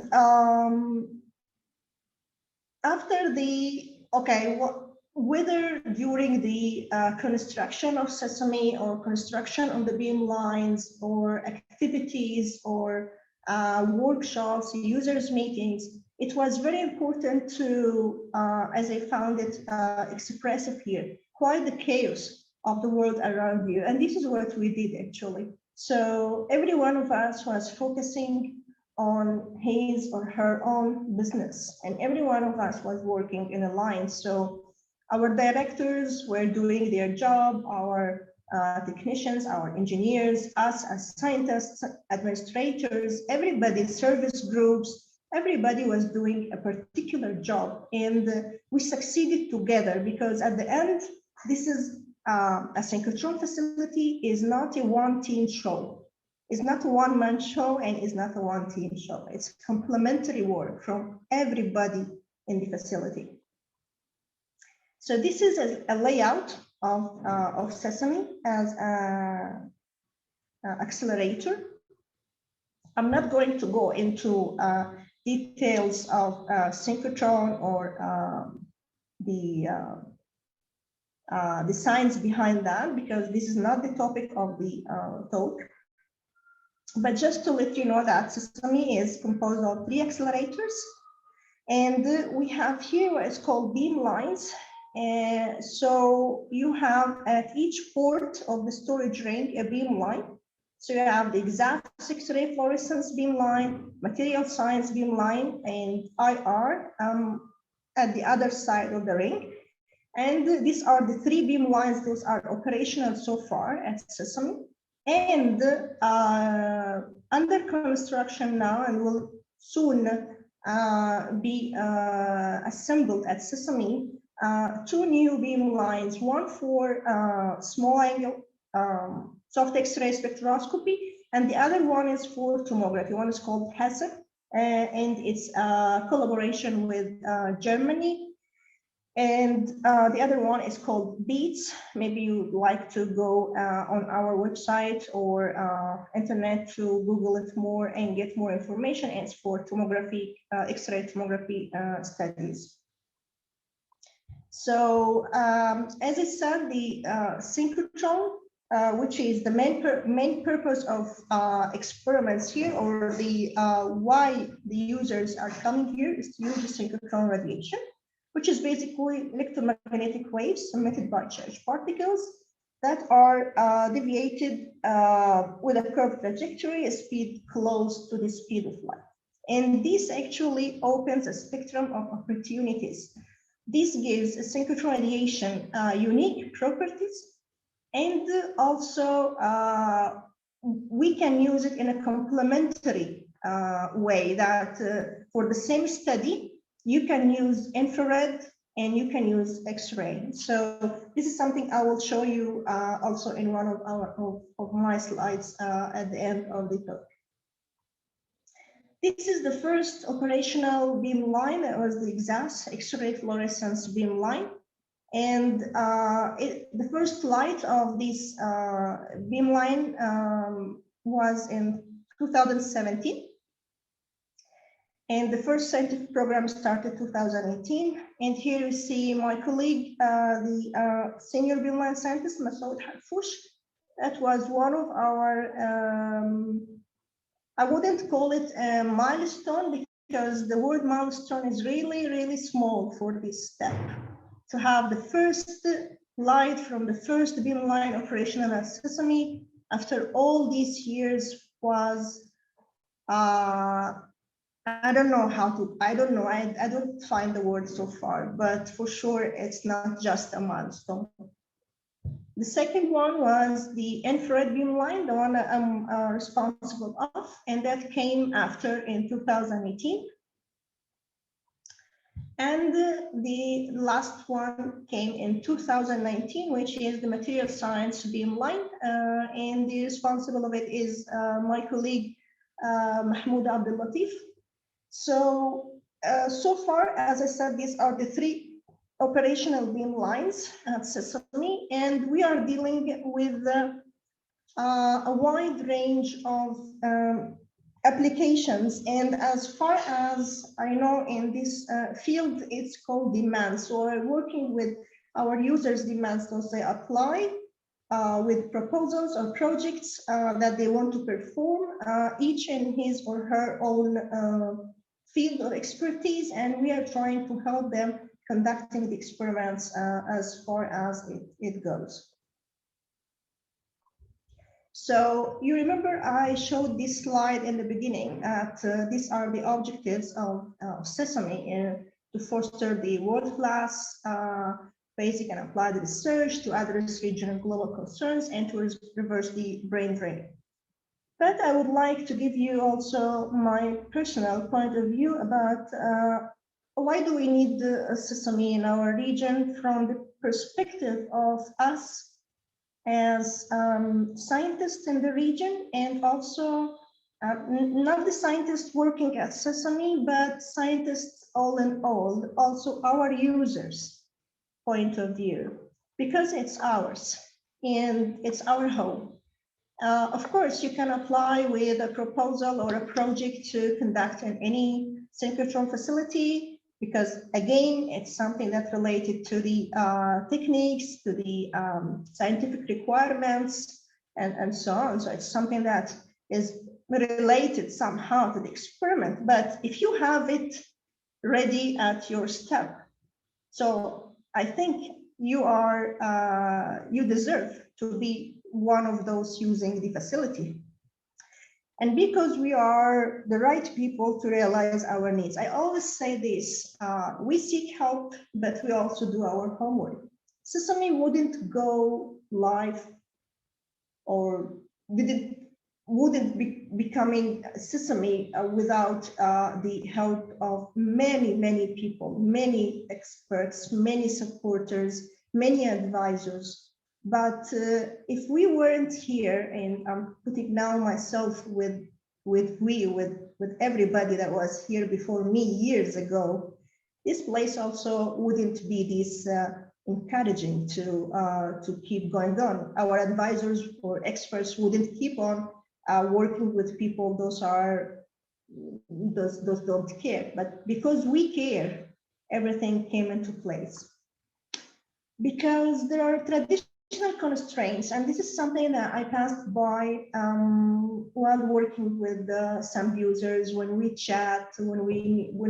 after the, whether during the construction of SESAME or construction on the beam lines or activities or workshops, users meetings, it was very important to, as I found it expressive here, quite the chaos of the world around you. And this is what we did actually. So every one of us was focusing on his or her own business, and every one of us was working in a line. So our directors were doing their job, our technicians, our engineers, us as scientists, administrators, everybody, service groups, everybody was doing a particular job, and we succeeded together because at the end, this is a synchrotron facility is not a one-team show. It's not a one-man show and it's not a one-team show. It's complementary work from everybody in the facility. So this is a layout of SESAME as an accelerator. I'm not going to go into details of synchrotron or the science behind that, because this is not the topic of the talk. But just to let you know that SESAME is composed of 3 accelerators, and we have here what is called beam lines. And so you have at each port of the storage ring a beam line. So you have the exact X-ray fluorescence beam line, material science beam line, and IR at the other side of the ring. And these are the 3 beam lines. Those are operational so far at SESAME, and under construction now, and will soon be assembled at SESAME. 2 new beam lines, one for small angle soft X-ray spectroscopy, and the other one is for tomography. One is called HASEP, and it's a collaboration with Germany. And the other one is called BEATS. Maybe you'd like to go on our website or internet to Google it more and get more information. It's for tomography, X-ray tomography studies. So as I said, the synchrotron, which is the main purpose of experiments here, or the why the users are coming here, is to use the synchrotron radiation, which is basically electromagnetic waves emitted by charged particles that are deviated with a curved trajectory, a speed close to the speed of light. And this actually opens a spectrum of opportunities. This gives a synchrotron radiation unique properties, and also we can use it in a complementary way that for the same study, you can use infrared and you can use X-ray. So this is something I will show you also in one of my slides at the end of the talk. This is the first operational beam line. That was the exact X-ray fluorescence beam line. And the first light of this beam line was in 2017. And the first scientific program started 2018. And here you see my colleague, the senior beamline scientist, Masoud Harfouch. That was one of our, I wouldn't call it a milestone, because the word milestone is really, really small for this step. To have the first light from the first beamline operational at SESAME after all these years was a I don't know how to, I don't know, I don't find the word so far, but for sure it's not just a milestone. The second one was the infrared beam line, the one that I'm responsible of, and that came after in 2018. And the last one came in 2019, which is the material science beamline. And the responsible of it is my colleague, Mahmoud Abdul Latif. So, so far, as I said, these are the three operational beam lines at SESAME, and we are dealing with a wide range of applications. And as far as I know, in this field, it's called demand. So we're working with our users' demands. So they apply with proposals or projects that they want to perform, each in his or her own field of expertise. And we are trying to help them conducting the experiments as far as it goes. So you remember I showed this slide in the beginning that these are the objectives of SESAME to foster the world-class basic and applied research, to address regional and global concerns, and to reverse the brain drain. But I would like to give you also my personal point of view about why do we need SESAME in our region from the perspective of us as scientists in the region, and also not the scientists working at SESAME, but scientists all in all, also our users' point of view, because it's ours and it's our home. Of course, you can apply with a proposal or a project to conduct in any synchrotron facility, because again, it's something that's related to the techniques, to the scientific requirements, and so on. So it's something that is related somehow to the experiment. But if you have it ready at your step, so I think you are, you deserve to be one of those using the facility. And because we are the right people to realize our needs. I always say this, we seek help, but we also do our homework. SESAME wouldn't go live or wouldn't be becoming SESAME without the help of many, many people, many experts, many supporters, many advisors. But if we weren't here, and I'm putting now myself with everybody that was here before me years ago, this place also wouldn't be this encouraging to keep going on. Our advisors or experts wouldn't keep on working with people. Those don't care. But because we care, everything came into place. Because there are traditional constraints, and this is something that I passed by while working with some users, when we chat, when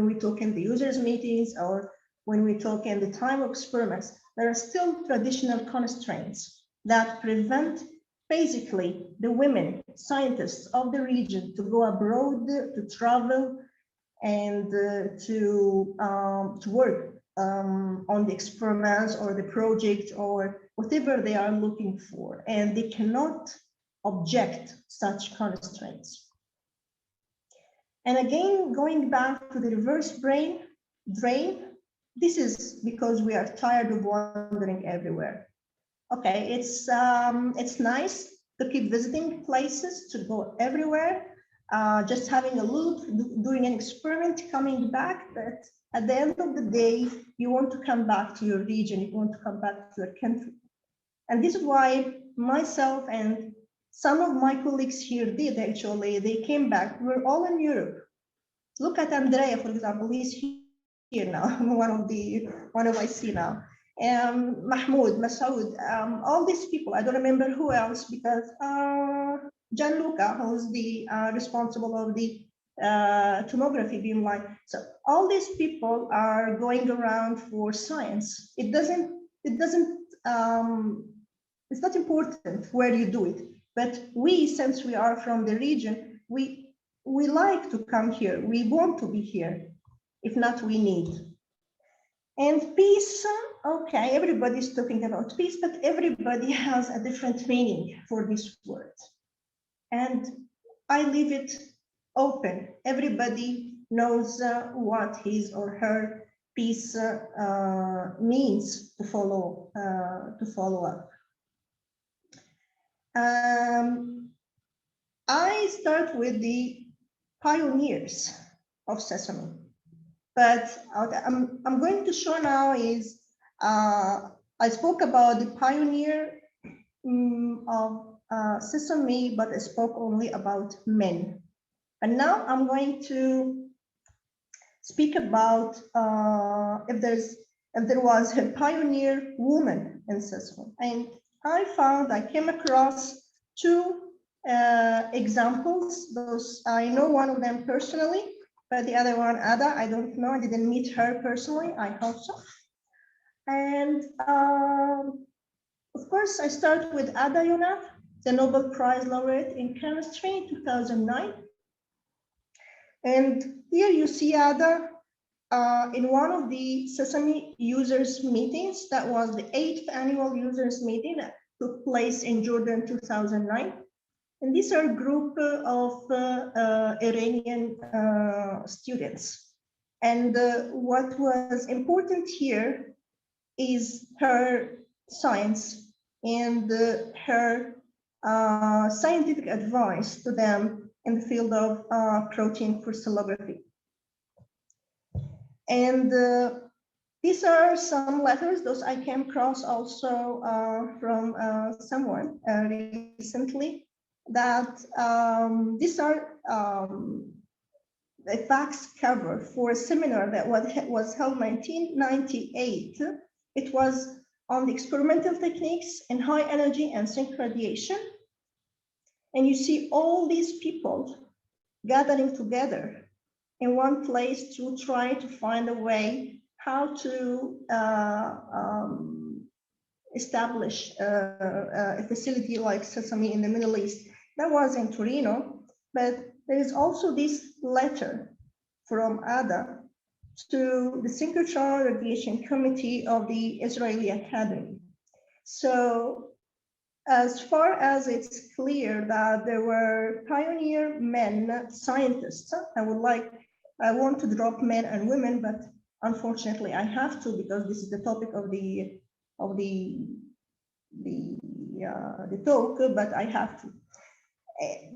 we talk in the users meetings, or when we talk in the time of experiments. There are still traditional constraints that prevent basically the women scientists of the region to go abroad, to travel, and to work on the experiments or the project or whatever they are looking for, and they cannot object such constraints. And again, going back to the reverse brain drain, this is because we are tired of wandering everywhere. Okay, it's nice to keep visiting places, to go everywhere, just having a look, doing an experiment, coming back, but at the end of the day, you want to come back to your region, you want to come back to your country. And this is why myself and some of my colleagues here did actually, they came back. We're all in Europe. Look at Andrea, for example, he's here now, one of I see now. Mahmoud, Masoud, all these people, I don't remember who else, because Gianluca, who's the responsible of the tomography beamline. So all these people are going around for science. It's not important where you do it, but we, since we are from the region, we we like to come here. We want to be here. If not, we need. And peace, okay, everybody's talking about peace, but everybody has a different meaning for this word. And I leave it open. Everybody knows what his or her peace means to follow up. I start with the pioneers of SESAME, but I'm going to show now is I spoke about the pioneer of SESAME, but I spoke only about men. And now I'm going to speak about if there was a pioneer woman in SESAME. And I came across two examples. Those I know one of them personally, but the other one, Ada, I don't know. I didn't meet her personally. I hope so. And of course, I start with Ada Younaf, the Nobel Prize laureate in chemistry in 2009. And here you see Ada in one of the SESAME users meetings. That was the 8th annual users meeting that took place in Jordan 2009. And these are a group of Iranian students. And what was important here is her science and her scientific advice to them in the field of protein crystallography. And these are some letters, those I came across also from someone recently, that these are a fax cover for a seminar that was held in 1998. It was on the experimental techniques in high energy and sync radiation. And you see all these people gathering together in one place to try to find a way how to establish a facility like SESAME in the Middle East. That was in Torino, but there is also this letter from Ada to the Synchrotron Radiation Committee of the Israeli Academy. So as far as it's clear that there were pioneer men scientists, I want to drop men and women, but unfortunately I have to, because this is the topic of the talk, but I have to.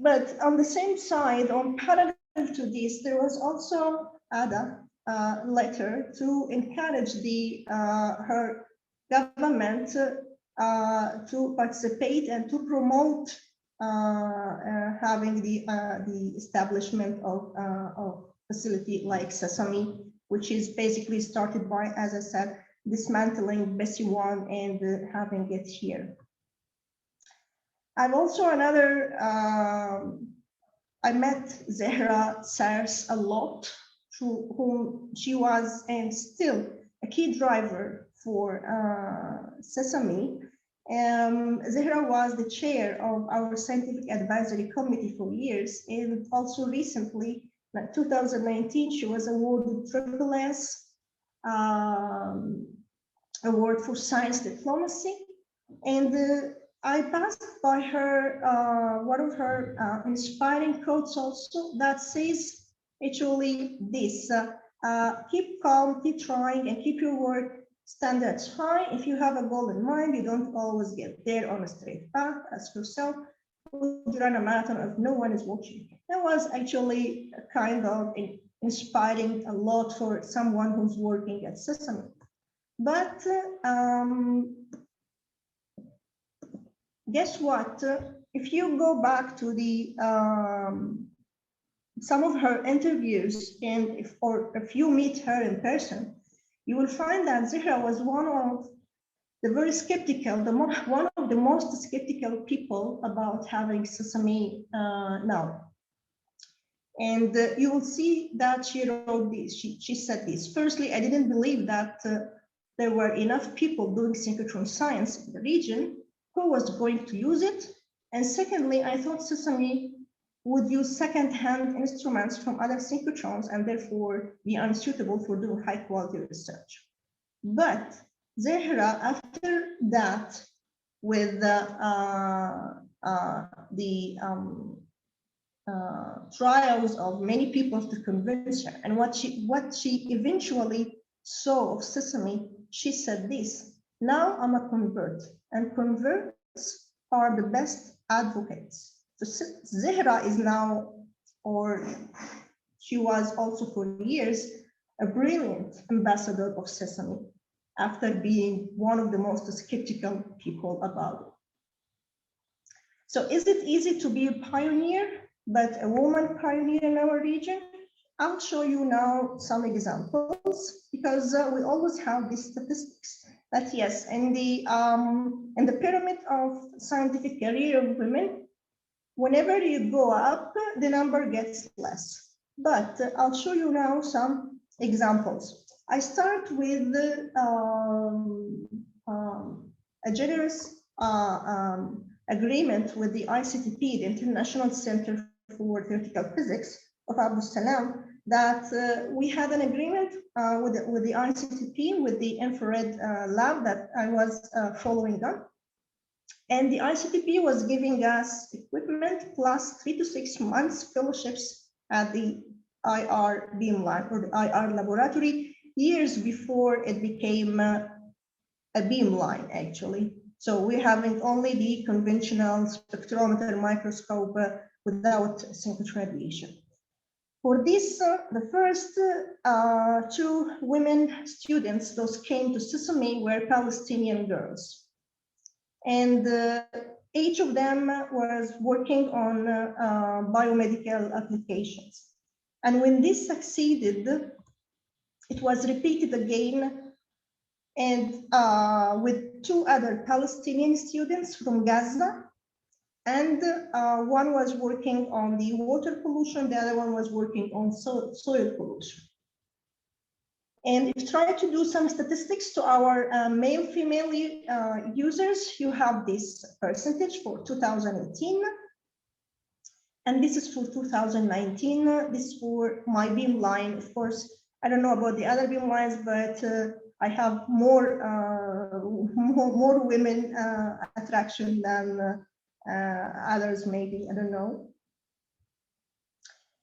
But on the same side, on parallel to this, there was also Ada letter to encourage her government to participate and to promote having the establishment of facility like SESAME, which is basically started by, as I said, dismantling Bessie 1 and having it here. And also another, I met Zahra Sars a lot, through whom she was and still a key driver for SESAME. Zahra was the chair of our scientific advisory committee for years, and also recently, like 2019, she was awarded SSS award for science diplomacy. And I passed by her, one of her inspiring quotes also that says actually this, keep calm, keep trying, and keep your work standards high. If you have a goal in mind, you don't always get there on a straight path. Ask yourself, would you run a marathon if no one is watching? That was actually a kind of inspiring a lot for someone who's working at SESAME. But guess what? If you go back to the some of her interviews, and if you meet her in person, you will find that Zahra was one of the very skeptical, one of the most skeptical people about having SESAME now. And you will see that she wrote this. She said this. Firstly, I didn't believe that there were enough people doing synchrotron science in the region who was going to use it. And secondly, I thought SESAME would use second-hand instruments from other synchrotrons and therefore be unsuitable for doing high-quality research. But Zahra, after that, with the trials of many people to convince her, and what she eventually saw of SESAME, she said this: now I'm a convert, and converts are the best advocates. So Zahra is now, or she was also for years, a brilliant ambassador of SESAME, after being one of the most skeptical people about it. So is it easy to be a pioneer, but a woman pioneer in our region? I'll show you now some examples, because we always have these statistics that yes, in the pyramid of scientific career of women, whenever you go up, the number gets less. But I'll show you now some examples. I start with a generous agreement with the ICTP, the International Center for Theoretical Physics of Abdus Salam, that we had an agreement with the ICTP, with the infrared lab that I was following on. And the ICTP was giving us equipment plus 3 to 6 months fellowships at the IR beamline, or the IR laboratory, years before it became a beamline, actually. So we're having only the conventional spectrometer microscope without synchrotron radiation. For this, the first 2 women students, those came to SESAME, were Palestinian girls. And each of them was working on biomedical applications. And when this succeeded, it was repeated again, and with 2 other Palestinian students from Gaza, and one was working on the water pollution, the other one was working on soil pollution. And if you try to do some statistics to our male-female users, you have this percentage for 2018. And this is for 2019. This is for my beamline. Of course, I don't know about the other beamlines, but I have more women attraction than others, maybe, I don't know.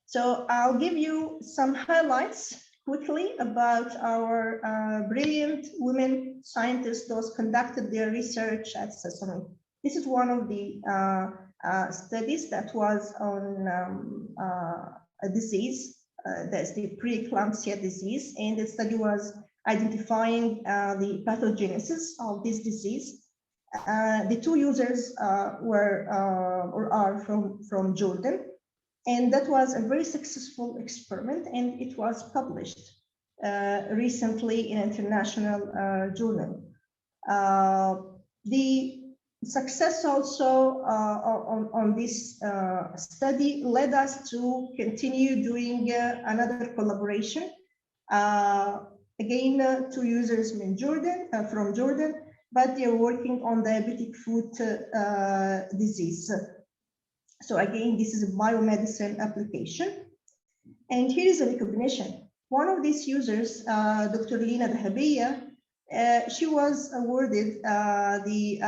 So I'll give you some highlights quickly about our brilliant women scientists, those conducted their research at SESAME. This is one of the studies that was on a disease, that's the preeclampsia disease, and the study was identifying the pathogenesis of this disease. The 2 users were or are from Jordan, and that was a very successful experiment, and it was published recently in an international journal. The success also on this study led us to continue doing another collaboration. Again, 2 users from Jordan, but they're working on diabetic foot disease. So again, this is a biomedicine application. And here is a recognition. One of these users, Dr. Lina Dahabiya, she was awarded the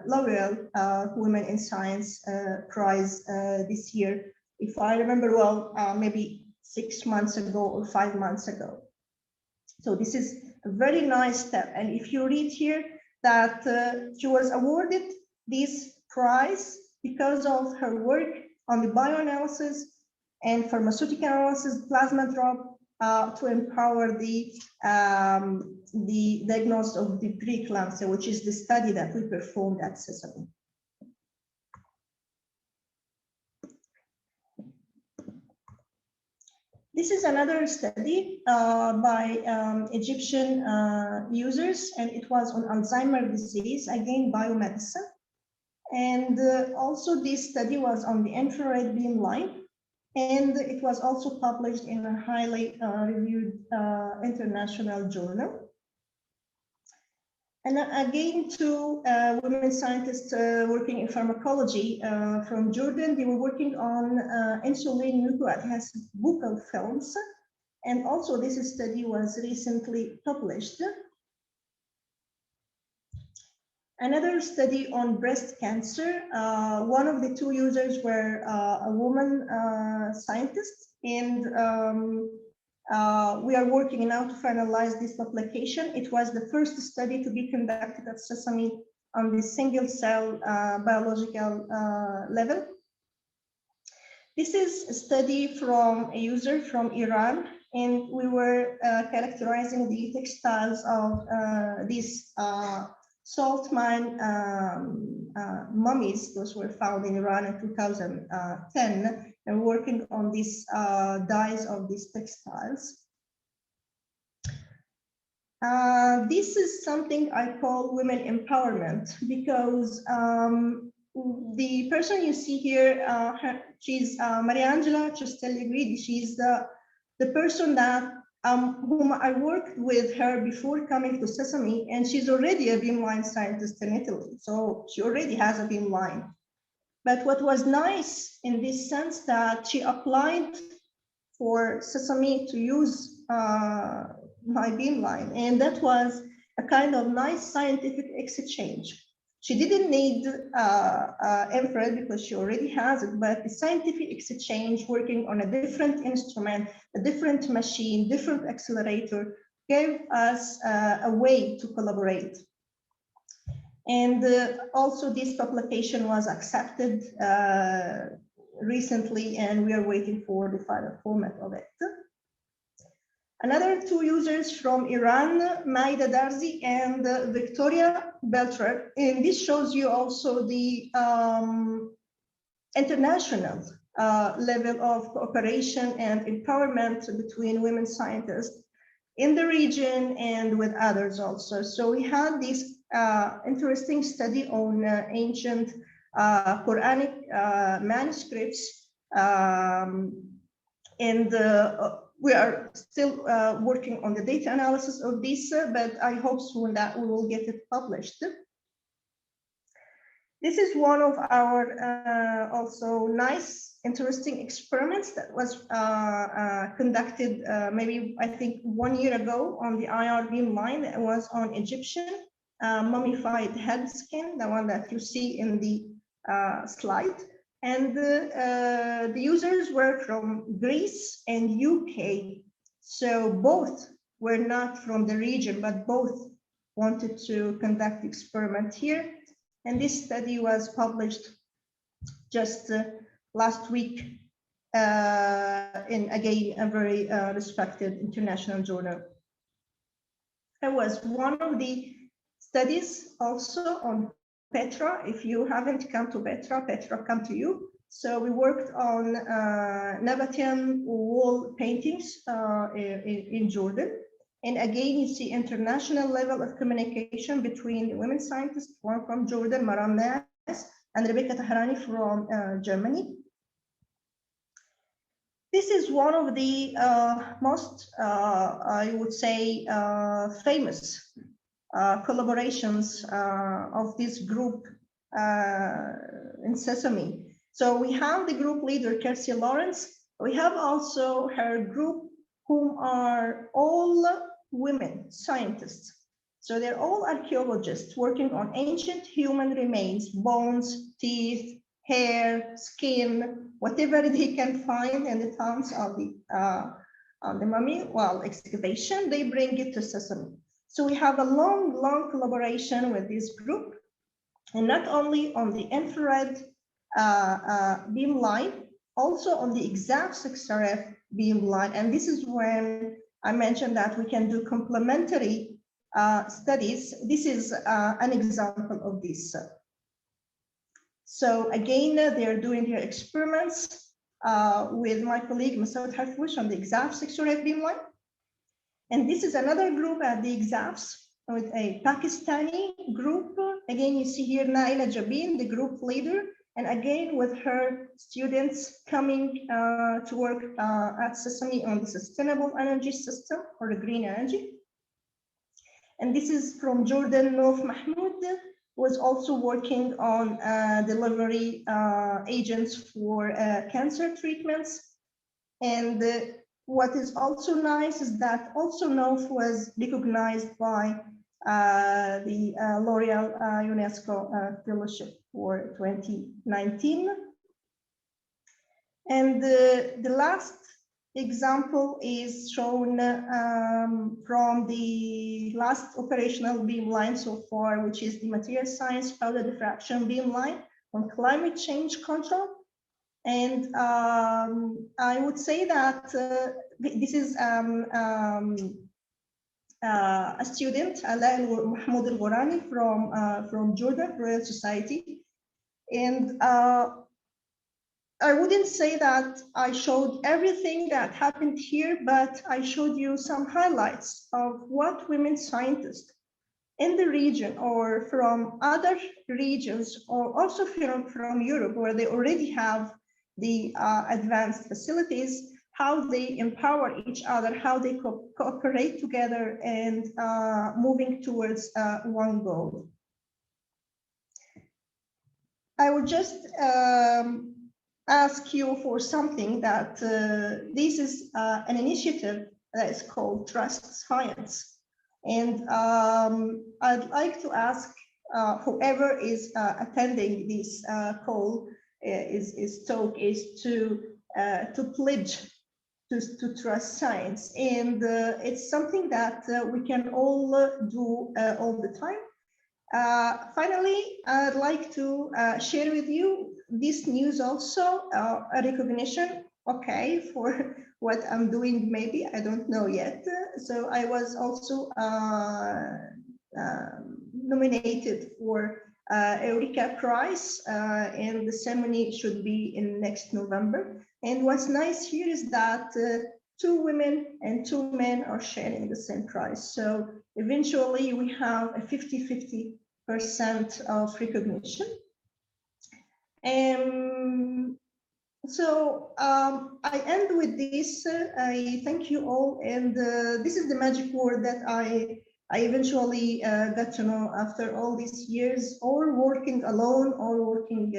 L'Oreal Women in Science prize this year, if I remember well, maybe 6 months ago or 5 months ago. So this is a very nice step. And if you read here that she was awarded this prize because of her work on the bioanalysis and pharmaceutical analysis, plasma drop, to empower the diagnosis of the preeclampsia, which is the study that we performed at SESAME. This is another study by Egyptian users, and it was on Alzheimer's disease, again, biomedicine. And also this study was on the infrared beamline, and it was also published in a highly reviewed international journal. And again, two women scientists working in pharmacology from Jordan. They were working on insulin nucleoacid buccal films. And also this study was recently published. Another study on breast cancer. One of the two users were a woman scientist, and we are working now to finalize this publication. It was the first study to be conducted at SESAME on the single cell biological level. This is a study from a user from Iran, and we were characterizing the textiles of these salt mine mummies. Those were found in Iran in 2010, and working on these dyes of these textiles. This is something I call women empowerment, because the person you see here, she's Mariangela Cestelli-Guidi. She's the person that whom I worked with her before coming to SESAME, and she's already a beamline scientist in Italy. So she already has a beamline. But what was nice in this sense that she applied for SESAME to use my beamline, and that was a kind of nice scientific exchange. She didn't need infrared because she already has it, but the scientific exchange working on a different instrument, a different machine, different accelerator, gave us a way to collaborate. And also this publication was accepted recently, and we are waiting for the final format of it. Another two users from Iran, Maida Darzi and Victoria Beltrer. And this shows you also the international level of cooperation and empowerment between women scientists in the region and with others also. So we had this interesting study on ancient Quranic manuscripts, and we are still working on the data analysis of this, but I hope soon that we will get it published. This is one of our also nice, interesting experiments that was conducted maybe, I think, 1 year ago on the IR beamline. It was on Egyptian mummified head skin, the one that you see in the slide. And the users were from Greece and UK. So both were not from the region, but both wanted to conduct the experiment here. And this study was published just last week in, again, a very respected international journal. It was one of the studies also on Petra. If you haven't come to Petra, Petra come to you. So we worked on Nabatean wall paintings in Jordan. And again, you see international level of communication between the women scientists, one from Jordan, Maram Nas, and Rebecca Tahrani from Germany. This is one of the most, I would say, famous collaborations of this group in SESAME. So we have the group leader, Kelsey Lawrence. We have also her group, whom are all women scientists. So they're all archaeologists working on ancient human remains, bones, teeth, hair, skin, whatever they can find in the tombs of the mummy, well, excavation, they bring it to SESAME. So we have a long, long collaboration with this group, and not only on the infrared beamline, also on the EXAF6RF beamline. And this is when I mentioned that we can do complementary studies. This is an example of this. So again, they're doing their experiments with my colleague Masoud Harfouch on the EXAF6RF beamline. And this is another group at the EXAFs with a Pakistani group. Again, you see here Naila Jabin, the group leader, and again with her students coming to work at SESAME on the sustainable energy system or the green energy. And this is from Jordan Nof Mahmoud, was also working on delivery agents for cancer treatments. And what is also nice is that also Nof was recognized by the L'Oreal UNESCO Fellowship for 2019. And the last example is shown from the last operational beamline so far, which is the material science powder diffraction beamline on climate change control. And I would say that this is a student, Mahmoud Al-Ghorani from Jordan Royal Society. And I wouldn't say that I showed everything that happened here, but I showed you some highlights of what women scientists in the region or from other regions, or also from Europe, where they already have the advanced facilities, how they empower each other, how they cooperate together and moving towards one goal. I would just ask you for something that this is an initiative that is called Trust Science. And I'd like to ask whoever is attending this call, is talk, is to pledge to trust science. And it's something that we can all do all the time. Finally, I'd like to share with you this news also, a recognition, okay, for what I'm doing, maybe, I don't know yet. So I was also nominated for Eureka Prize, and the ceremony should be in next November. And what's nice here is that 2 women and 2 men are sharing the same prize. So eventually we have a 50-50% of recognition. So I end with this. I thank you all, and this is the magic word that I eventually got to know after all these years, or working alone, or working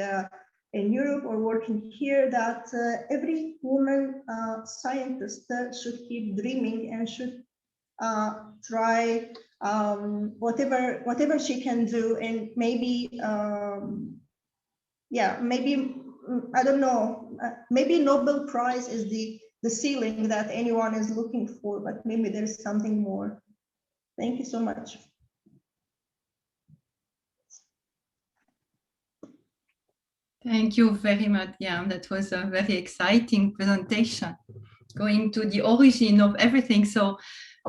in Europe, or working here, that every woman scientist should keep dreaming and should try whatever she can do, and maybe yeah, maybe I don't know, maybe Nobel Prize is the ceiling that anyone is looking for, but maybe there's something more. Thank you so much. Thank you very much. Yeah, that was a very exciting presentation, going to the origin of everything. So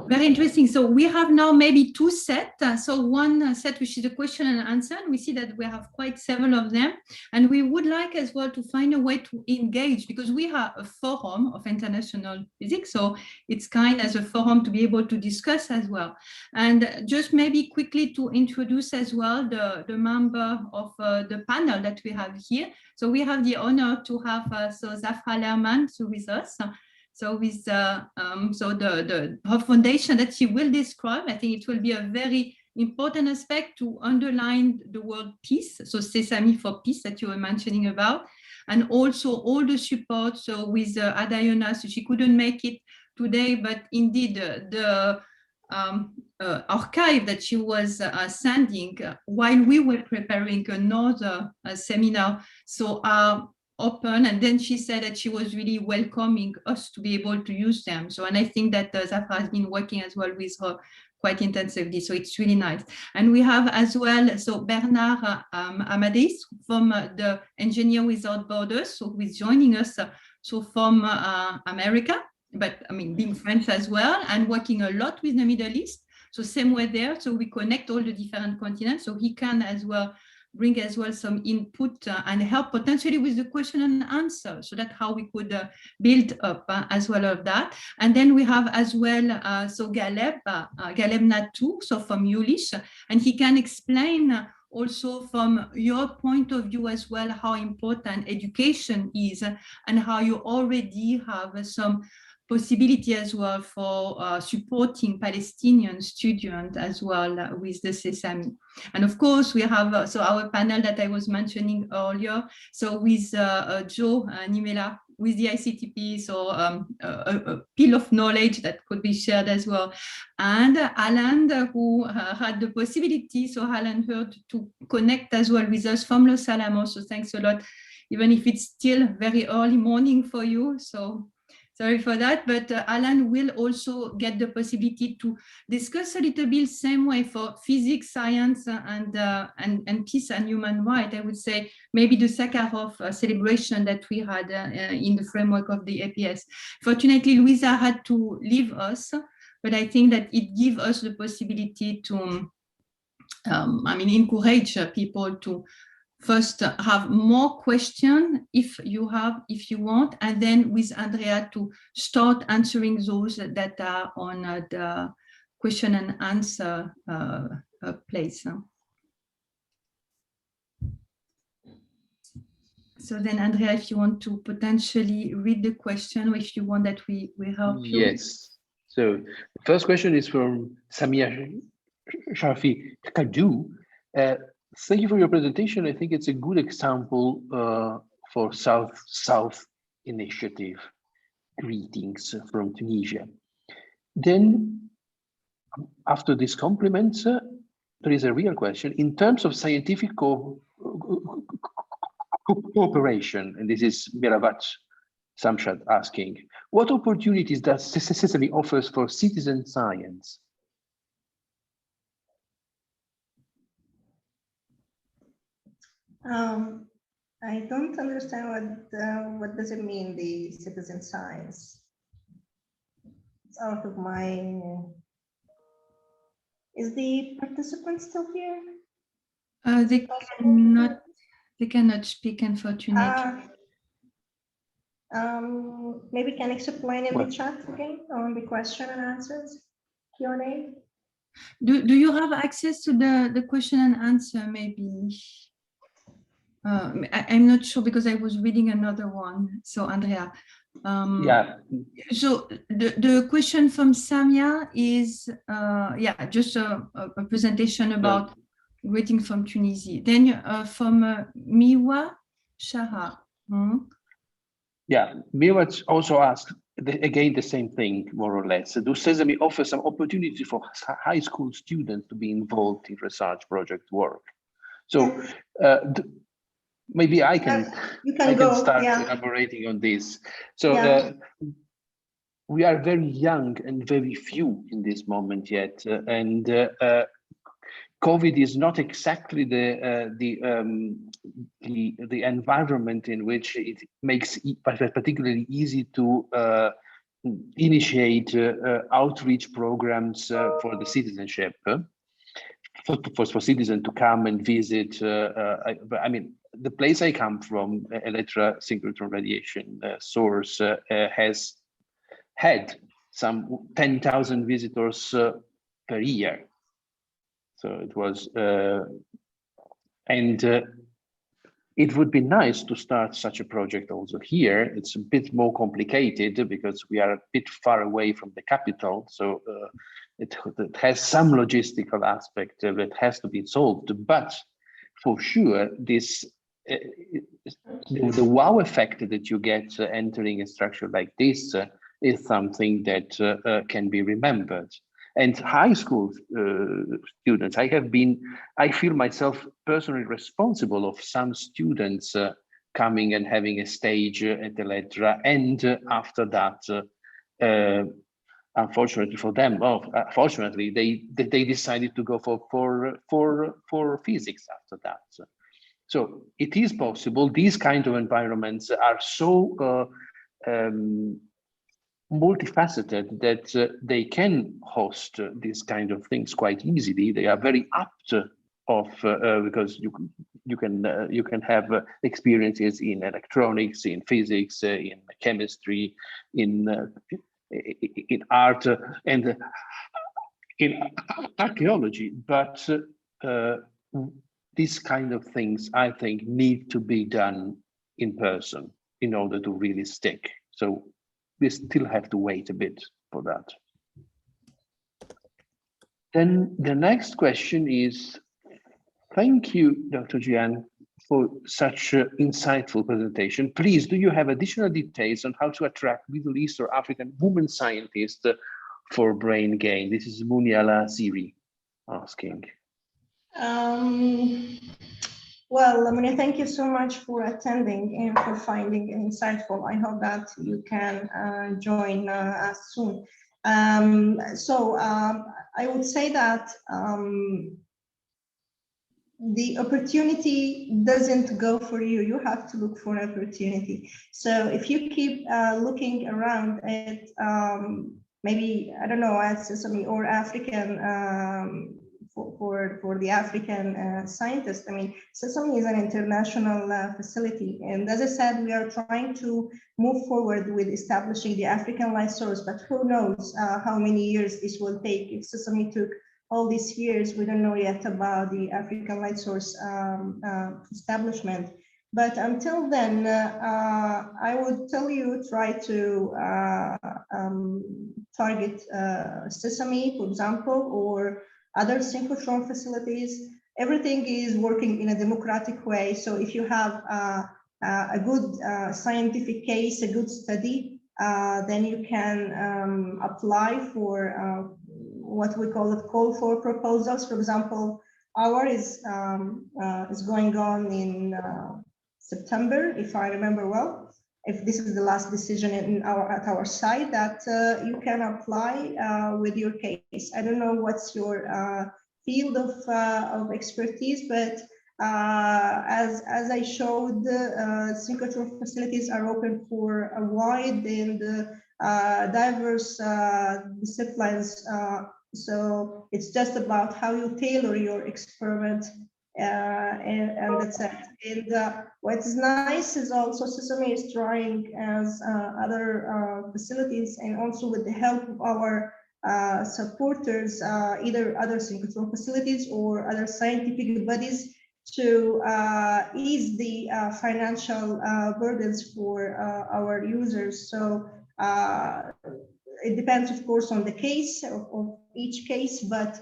very interesting. So we have now maybe 2 sets. So one set, which is a question and answer, and we see that we have quite several of them. And we would like as well to find a way to engage, because we have a forum of international physics. So it's kind as a forum to be able to discuss as well. And just maybe quickly to introduce as well the member of the panel that we have here. So we have the honor to have Zafra Lerman with us. So with her foundation that she will describe, I think it will be a very important aspect to underline the word peace. So SESAME for peace that you were mentioning about, and also all the support. So with Adayona, so she couldn't make it today, but indeed the archive that she was sending while we were preparing another seminar. So open, and then she said that she was really welcoming us to be able to use them. So, and I think that Zafra has been working as well with her quite intensively, so it's really nice. And we have as well, so Bernard Amadei from the Engineer Without Borders, so who is joining us so from America, but I mean being French as well, and working a lot with the Middle East. So same way there, so we connect all the different continents, so he can as well bring as well some input and help potentially with the question and answer. So that's how we could build up as well of that. And then we have as well, so Ghaleb Natour, so from Jülich, and he can explain also from your point of view as well how important education is, and how you already have some possibility as well for supporting Palestinian students as well with the SESAME. And of course, we have so our panel that I was mentioning earlier. So with Joe Niemela, with the ICTP, so a pile of knowledge that could be shared as well. And Alan, who had the possibility, so Alan Hurd, to connect as well with us from Los Alamos. So thanks a lot, even if it's still very early morning for you. So sorry for that, but Alan will also get the possibility to discuss a little bit same way for physics, science, and peace and human rights. I would say maybe the Sakharov celebration that we had in the framework of the APS. Fortunately, Louisa had to leave us, but I think that it gives us the possibility to, encourage people to first have more questions if you want, and then with Andrea to start answering those that are on the question and answer place. So then, Andrea, if you want to potentially read the question, or if you want that we help you. Yes. So the first question is from Samia Shafi Kadu. Thank you for your presentation. I think it's a good example for South initiative. Greetings from Tunisia. Then, after these compliments, there is a real question. In terms of scientific cooperation, and this is Mirabat Samshad asking, what opportunities does SESAME offers for citizen science? I don't understand what does it mean, the citizen science. It's out of my. Is the participant still here? They cannot speak, unfortunately. Maybe can explain in the chat again on the question and answers Q&A. Do you have access to the question and answer? Maybe. I'm not sure because I was reading another one. So Andrea, yeah. So the question from Samia is just a presentation about greeting from Tunisia. Then from Miwa Shahar. Yeah, Miwa also asked again the same thing, more or less. Does SESAME offer some opportunity for high school students to be involved in research project work? So maybe I can start elaborating on this. So we are very young and very few in this moment yet, and COVID is not exactly the environment in which it makes it particularly easy to initiate outreach programs for the citizenship. For citizens to come and visit. I mean, the place I come from, Electra synchrotron radiation source, has had some 10,000 visitors per year. So it was, and it would be nice to start such a project also here. It's a bit more complicated because we are a bit far away from the capital. So it has some logistical aspect that has to be solved, but for sure, this the wow effect that you get entering a structure like this is something that can be remembered. And high school students, I feel myself personally responsible of some students coming and having a stage at Electra, and after that, unfortunately for them, fortunately they decided to go for physics after that. So it is possible. These kind of environments are so multifaceted that they can host these kind of things quite easily. They are very apt because you can have experiences in electronics, in physics, in chemistry, in art, and in archaeology. But these kind of things, I think, need to be done in person in order to really stick. So we still have to wait a bit for that. Then the next question is, thank you, Dr. Gihan, for such an insightful presentation. Please, do you have additional details on how to attract Middle East or African women scientists for brain gain? This is Niemela asking. Well, thank you so much for attending and for finding it insightful. I hope that you can join us soon. I would say that the opportunity doesn't go for you. You have to look for opportunity. So if you keep looking around at maybe, I don't know, at SESAME or African, for the African scientists, SESAME is an international facility. And as I said, we are trying to move forward with establishing the African light source, but who knows how many years this will take. If SESAME took all these years, we don't know yet about the African light source establishment. But until then, I would tell you, try to target SESAME, for example, or other synchrotron facilities. Everything is working in a democratic way. So if you have a good scientific case, a good study, then you can apply for what we call for proposals. For example, our is going on in September, if I remember well. If this is the last decision at our side, that you can apply with your case. I don't know what's your field of expertise, but as I showed, synchrotron facilities are open for a wide and diverse disciplines. So it's just about how you tailor your experiment, and that's it. And what's nice is also SESAME is trying, as other facilities, and also with the help of our supporters, either other synchrotron facilities or other scientific bodies, to ease the financial burdens for our users. So it depends, of course, on the case of each case, but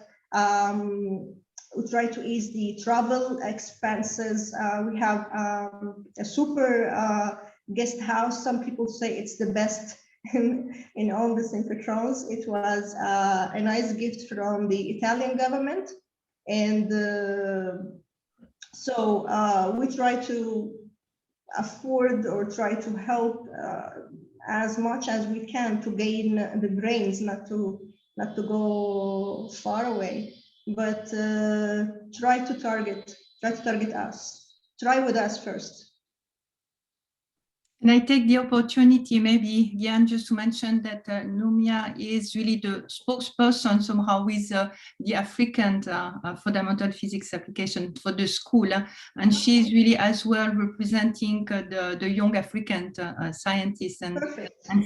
we try to ease the travel expenses. We have a super guest house. Some people say it's the best in all the synchrotrons. It was a nice gift from the Italian government. And so we try to afford or try to help as much as we can to gain the brains, not to go far away, but try to target us. Try with us first. And I take the opportunity, maybe, Gihan, just to mention that Numia is really the spokesperson somehow with the African fundamental physics application for the school. And she's really as well representing the young African scientists and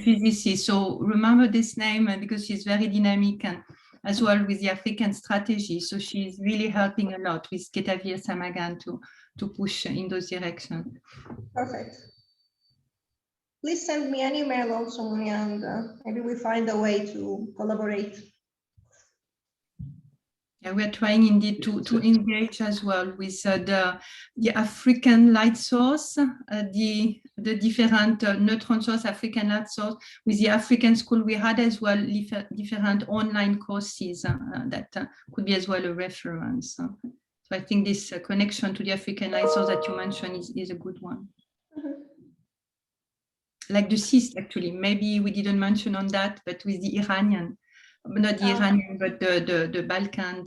physicists. So remember this name, because she's very dynamic and as well with the African strategy. So she's really helping a lot with Ketavir Samagan to push in those directions. Perfect. Please send me an email also, and maybe we find a way to collaborate. Yeah, we're trying indeed to engage as well with the African light source, the different neutron source, African light source. With the African school, we had as well different online courses that could be as well a reference. So I think this connection to the African light source that you mentioned is a good one. Like the CIST, actually, maybe we didn't mention on that, but with the Iranian, not the Iranian, but the Balkan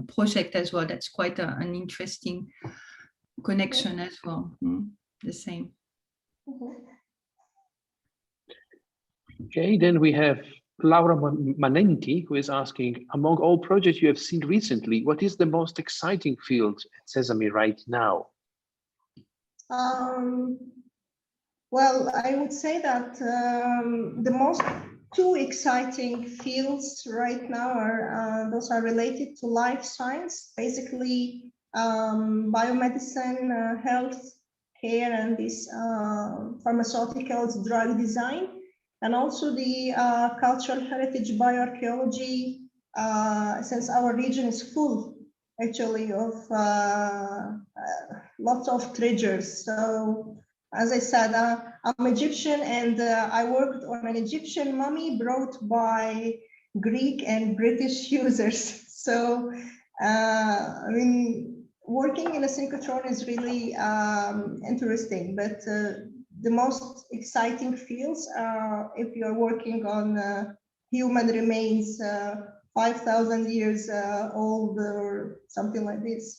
project as well. That's quite an interesting connection as well. The same. Okay, then we have Laura Manenti, who is asking, among all projects you have seen recently, what is the most exciting field at SESAME right now? Well, I would say that the most two exciting fields right now are those are related to life science, basically biomedicine, health care, and this pharmaceuticals, drug design. and also the cultural heritage bioarchaeology, since our region is full actually of lots of treasures. So as I said, I'm Egyptian, and I worked on an Egyptian mummy brought by Greek and British users. So I mean, working in a synchrotron is really interesting, but the most exciting fields are if you're working on human remains 5,000 years old or something like this.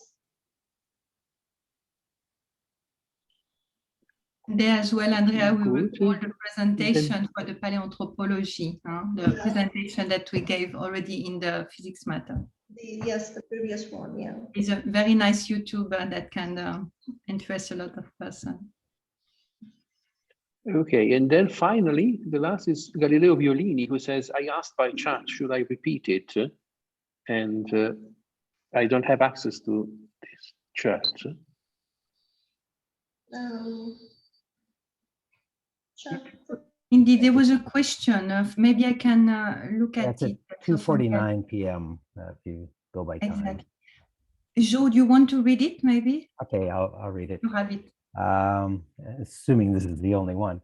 There as well, Andrea, we will Good. call the presentation for the paleoanthropology, the presentation that we gave already in the physics matter. Yes, the previous one, yeah. It's a very nice YouTuber that can interest a lot of persons. Okay, and then finally, the last is Galileo Violini, who says, I asked by chat, should I repeat it? And I don't have access to this chat. Chat. Indeed, there was a question of, maybe I can look at it. 2:49 p.m. If you go by time. Exactly. Jo, do you want to read it, maybe? Okay, I'll read it. You have it. Assuming this is the only one.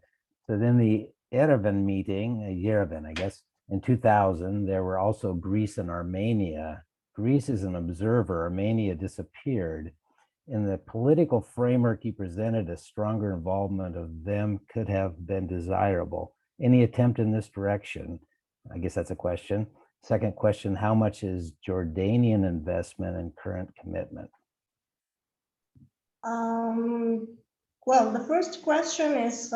So then the Yerevan meeting, Yerevan, I guess, in 2000, there were also Greece and Armenia. Greece is an observer, Armenia disappeared. In the political framework he presented, a stronger involvement of them could have been desirable. Any attempt in this direction? I guess that's a question. Second question, how much is Jordanian investment and current commitment? Well, the first question is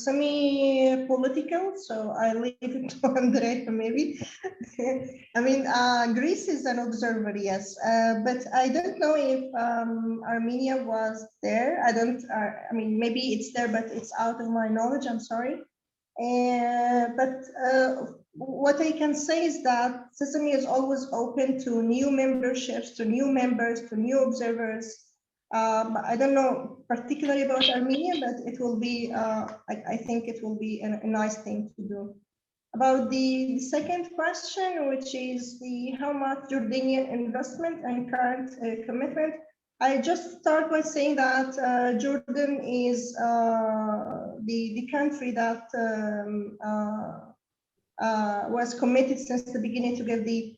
semi-political, so I leave it to Andrea maybe. I mean, Greece is an observer, yes, but I don't know if Armenia was there. I mean, maybe it's there, but it's out of my knowledge, I'm sorry. But what I can say is that SESAME is always open to new memberships, to new members, to new observers. I don't know particularly about Armenia, but it will be, I think it will be a nice thing to do. About the second question, which is how much Jordanian investment and current commitment, I just start by saying that Jordan is the country that was committed since the beginning to get the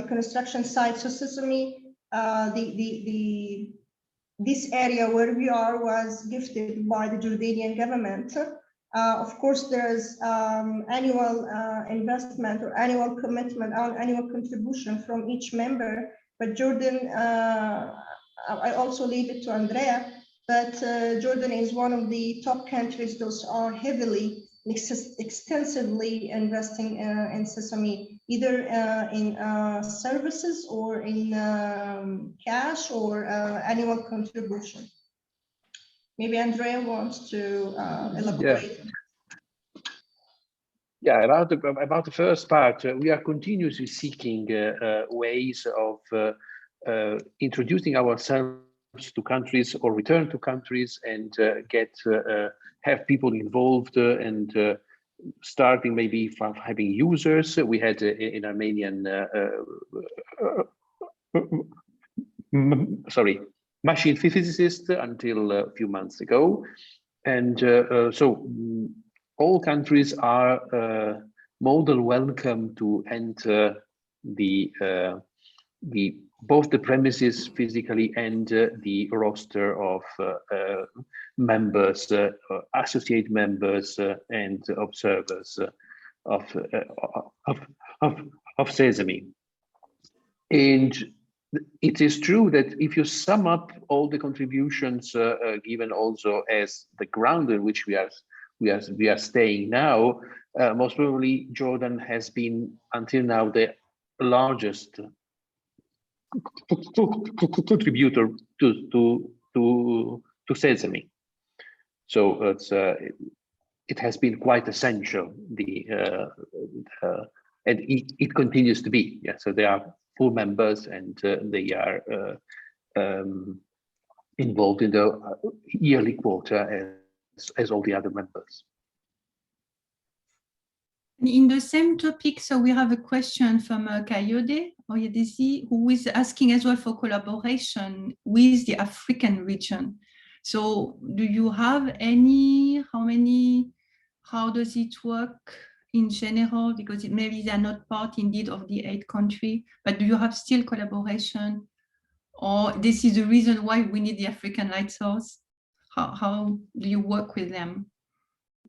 construction site. So SESAME, this area where we are was gifted by the Jordanian government. Of course, there's annual investment or annual commitment, annual contribution from each member. But Jordan, I also leave it to Andrea, but Jordan is one of the top countries those are heavily, extensively investing in SESAME, either in services or in cash or annual contribution. Maybe Andrea wants to elaborate. Yeah, about the first part, we are continuously seeking ways of introducing ourselves to countries or return to countries and have people involved and starting maybe from having users. We had in Armenian, machine physicist until a few months ago. And so all countries are more than welcome to enter both the premises physically and the roster of members, associate members, and observers of SESAME. And it is true that if you sum up all the contributions given also as the ground in which we are staying now, most probably Jordan has been until now the largest contributor to SESAME. So it has been quite essential. And it continues to be. Yeah. So they are full members, and they are involved in the yearly quota as all the other members. In the same topic, so we have a question from Kayode Oyedesi, who is asking as well for collaboration with the African region. So do you have any, how does it work in general? Because maybe they're not part indeed of the 8 countries, but do you have still collaboration? Or this is the reason why we need the African light source? How do you work with them?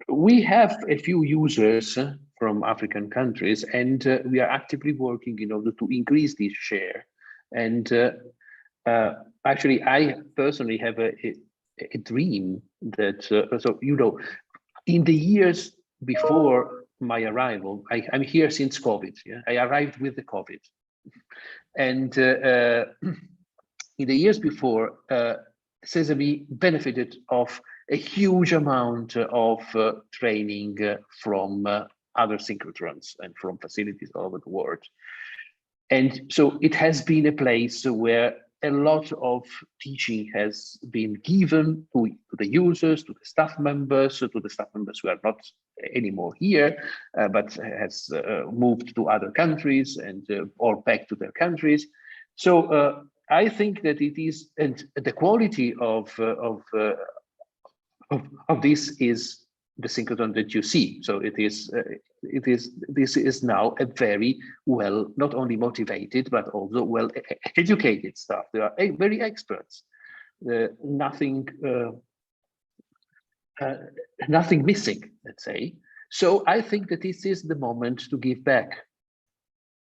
We have a few users from African countries, and we are actively working in order to increase this share. And actually, I personally have a dream that, so, you know, in the years before my arrival, I'm here since COVID. Yeah? I arrived with the COVID. And in the years before, SESAME benefited of a huge amount of training from other synchrotrons and from facilities all over the world. And so it has been a place where a lot of teaching has been given to the users, to the staff members who are not anymore here, but has moved to other countries and or back to their countries. So I think that it is, and the quality of this is the synchrotron that you see. So this is now a very well, not only motivated, but also well educated staff. They are very experts. Nothing missing, let's say. So I think that this is the moment to give back.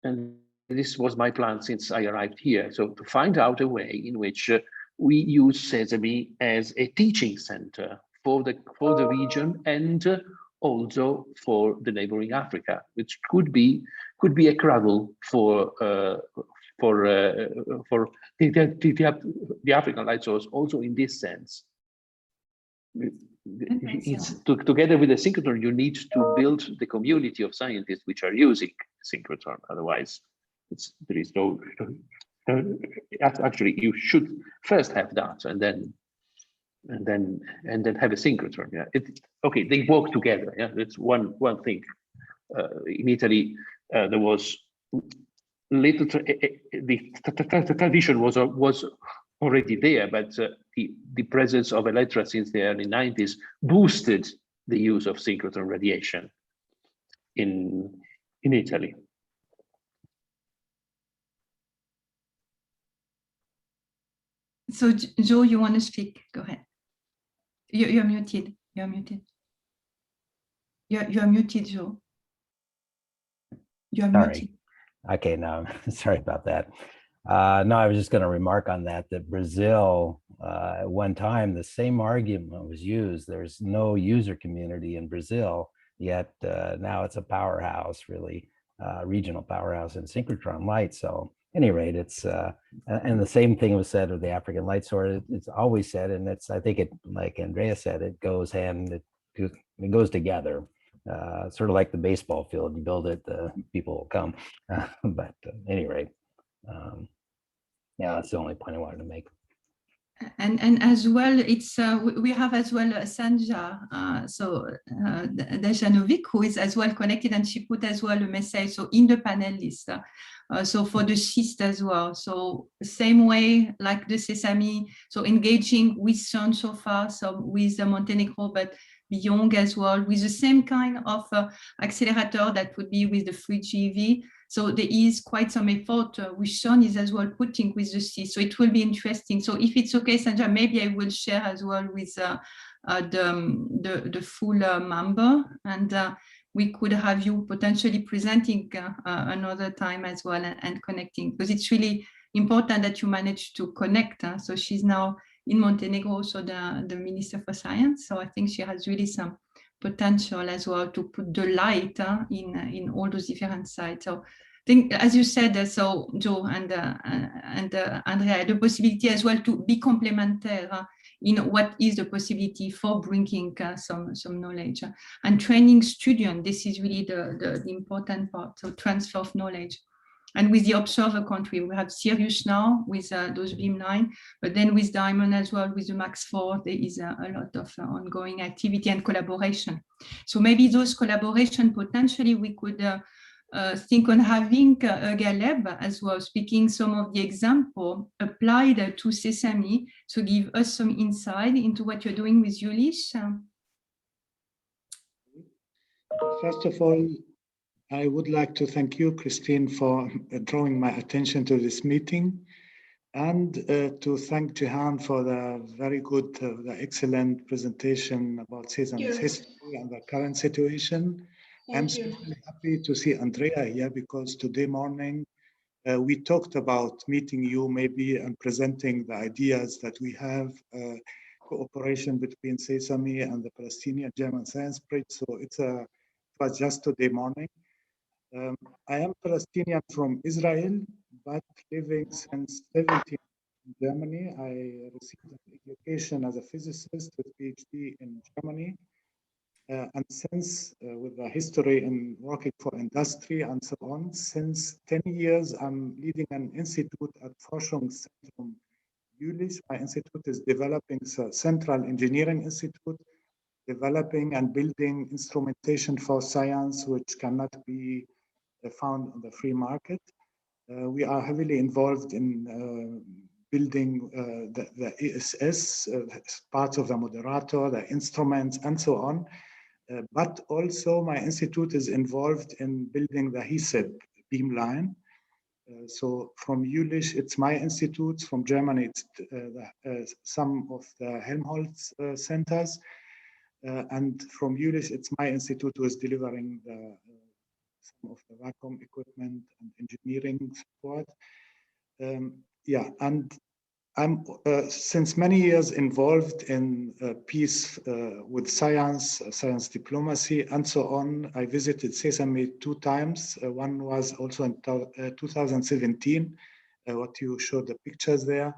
And this was my plan since I arrived here. So to find out a way in which we use SESAME as a teaching center for the region and also for the neighboring Africa, which could be a cradle for the African light source. Also in this sense, it's together with the synchrotron, you need to build the community of scientists which are using synchrotron. Otherwise, there is no. Actually, you should first have that, and then have a synchrotron. Yeah, okay. They work together. Yeah, that's one thing. In Italy, there was little. The tradition was already there, but the presence of Electra since the early 90s boosted the use of synchrotron radiation in Italy. So Joe, you want to speak? Go ahead. You're muted. You're muted. You're muted, Joe. You're muted. Okay, no, sorry about that. No, I was just going to remark on that Brazil, at one time, the same argument was used. There's no user community in Brazil, yet now it's a powerhouse, really, regional powerhouse in synchrotron light. So at any rate, it's, and the same thing was said of the African light source. It's always said, and it's, I think it, like Andrea said, it goes together. Sort of like the baseball field, you build it, people will come. But at any rate, yeah, that's the only point I wanted to make. And as well, it's we have as well Sanja, Dejanovic, who is as well connected, and she put as well a message. So in the panel list, so for the schist as well. So same way like the SESAME, so engaging with CERN so far, so with Montenegro, but beyond as well, with the same kind of accelerator that would be with the free GeV. So there is quite some effort which CERN is as well putting with the schist. So it will be interesting. So if it's okay, Sanja, maybe I will share as well with the full member, and we could have you potentially presenting another time as well and connecting, because it's really important that you manage to connect. So she's now in Montenegro, so the Minister for Science. So I think she has really some potential as well to put the light in all those different sites. So I think, as you said, so Joe and Andrea, the possibility as well to be complementary in what is the possibility for bringing some knowledge and training students. This is really the important part, so transfer of knowledge. And with the observer country, we have Sirius now with those beamline, but then with Diamond as well, with the Max 4, there is a lot of ongoing activity and collaboration. So maybe those collaboration, potentially we could think on having Ghaleb as well, speaking some of the example applied to SESAME to give us some insight into what you're doing with Jülich. First of all, I would like to thank you, Christine, for drawing my attention to this meeting, and to thank Gihan for the very good, the excellent presentation about SESAME's history and the current situation. I'm especially happy to see Andrea here because today morning we talked about meeting you maybe and presenting the ideas that we have, cooperation between SESAME and the Palestinian German Science Bridge. So it was just today morning. I am Palestinian from Israel, but living since 17 in Germany. I received an education as a physicist with PhD in Germany. And since, with a history in working for industry and so on, since 10 years, I'm leading an institute at Forschungszentrum Jülich. My institute is developing a central engineering institute, developing and building instrumentation for science, which cannot be found on the free market. We are heavily involved in building the ESS, parts of the moderator, the instruments, and so on. But also my institute is involved in building the HISEP beamline. So from Jülich, it's my institute. From Germany, it's some of the Helmholtz centers. And from Jülich, it's my institute who is delivering some of the vacuum equipment and engineering support. Yeah, and I'm since many years involved in peace with science, science diplomacy, and so on. I visited SESAME 2 times. One was also in 2017, what you showed the pictures there.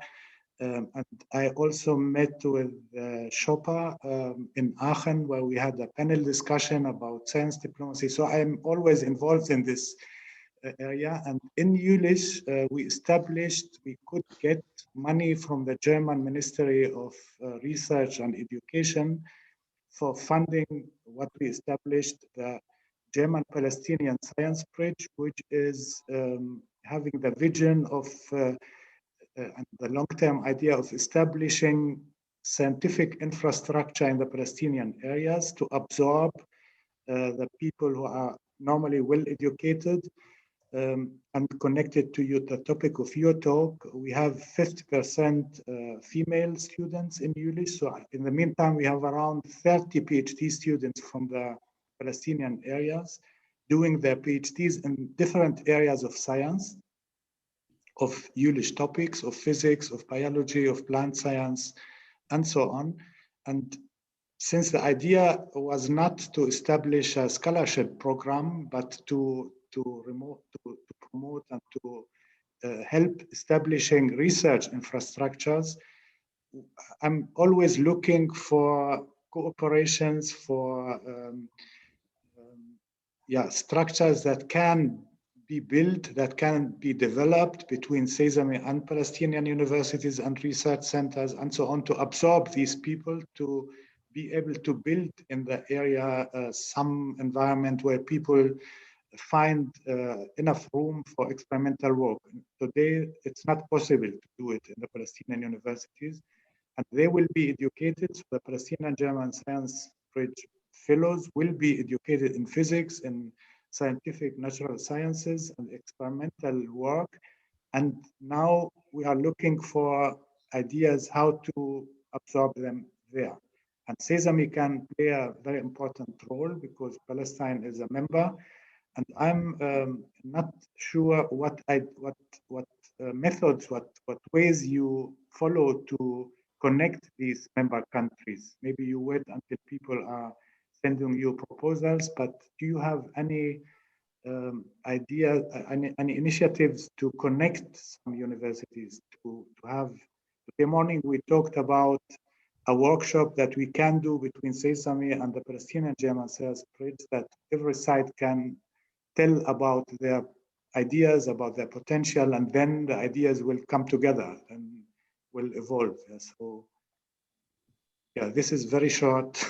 And I also met with Chopin in Aachen, where we had a panel discussion about science diplomacy. So I'm always involved in this area. And in Jülich, we could get money from the German Ministry of Research and Education for funding what we established, the German-Palestinian Science Bridge, which is having the vision of and the long-term idea of establishing scientific infrastructure in the Palestinian areas to absorb the people who are normally well-educated. And connected to the topic of your talk, we have 50% female students in Jülich. So in the meantime, we have around 30 PhD students from the Palestinian areas doing their PhDs in different areas of science, of Jülich topics, of physics, of biology, of plant science, and so on. And since the idea was not to establish a scholarship program, but to promote and to help establishing research infrastructures, I'm always looking for cooperations, for structures that can be built, that can be developed between SESAME and Palestinian universities and research centers and so on, to absorb these people, to be able to build in the area some environment where people find enough room for experimental work. Today, it's not possible to do it in the Palestinian universities, and they will be educated. So the Palestinian German Science Bridge fellows will be educated in physics, in scientific natural sciences, and experimental work. And now we are looking for ideas how to absorb them there. And SESAME can play a very important role because Palestine is a member. And I'm not sure what methods, what ways you follow to connect these member countries. Maybe you wait until people are sending you proposals, but do you have any idea, any initiatives to connect some universities to have? Today morning we talked about a workshop that we can do between SESAME and the Palestinian German Science Bridge, that every side can tell about their ideas about their potential, and then the ideas will come together and will evolve. So yeah, this is very short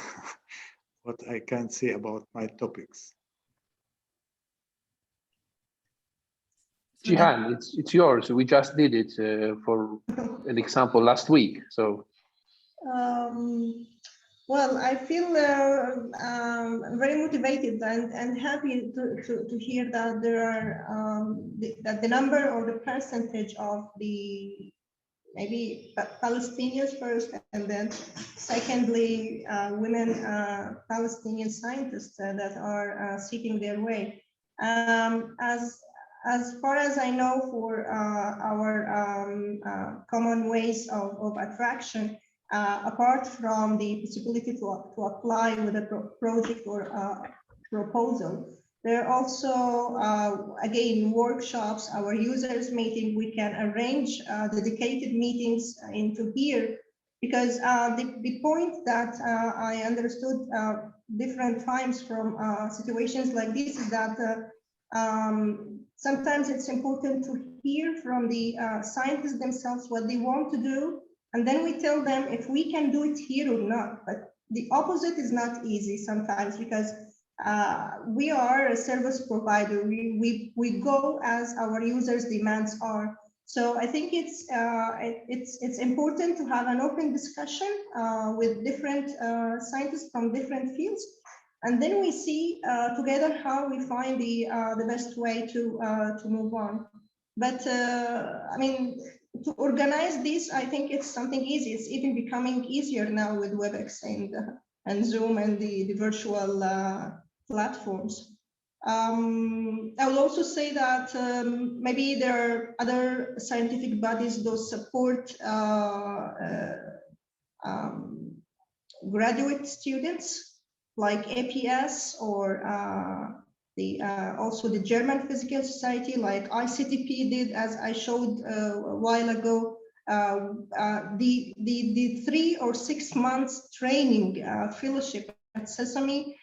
what I can say about my topics. Gihan, it's yours. We just did it for an example last week. So well, I feel very motivated and happy to hear that there are that the number or the percentage of the maybe Palestinians first, and then secondly, women Palestinian scientists that are seeking their way. As far as I know, for our common ways of attraction, apart from the possibility to apply with a project or a proposal, there are also, again, workshops, our users meeting. We can arrange dedicated meetings into here, because the point that I understood different times from situations like this is that sometimes it's important to hear from the scientists themselves what they want to do, and then we tell them if we can do it here or not. But the opposite is not easy sometimes, because we are a service provider. We go as our users' demands are. So I think it's important to have an open discussion with different scientists from different fields, and then we see together how we find the best way to move on. But I mean, to organize this, I think it's something easy. It's even becoming easier now with WebEx and Zoom and the virtual platforms. I will also say that maybe there are other scientific bodies those support graduate students, like APS, or also the German Physical Society, like ICTP did, as I showed a while ago. The 3 or 6 months training fellowship at SESAME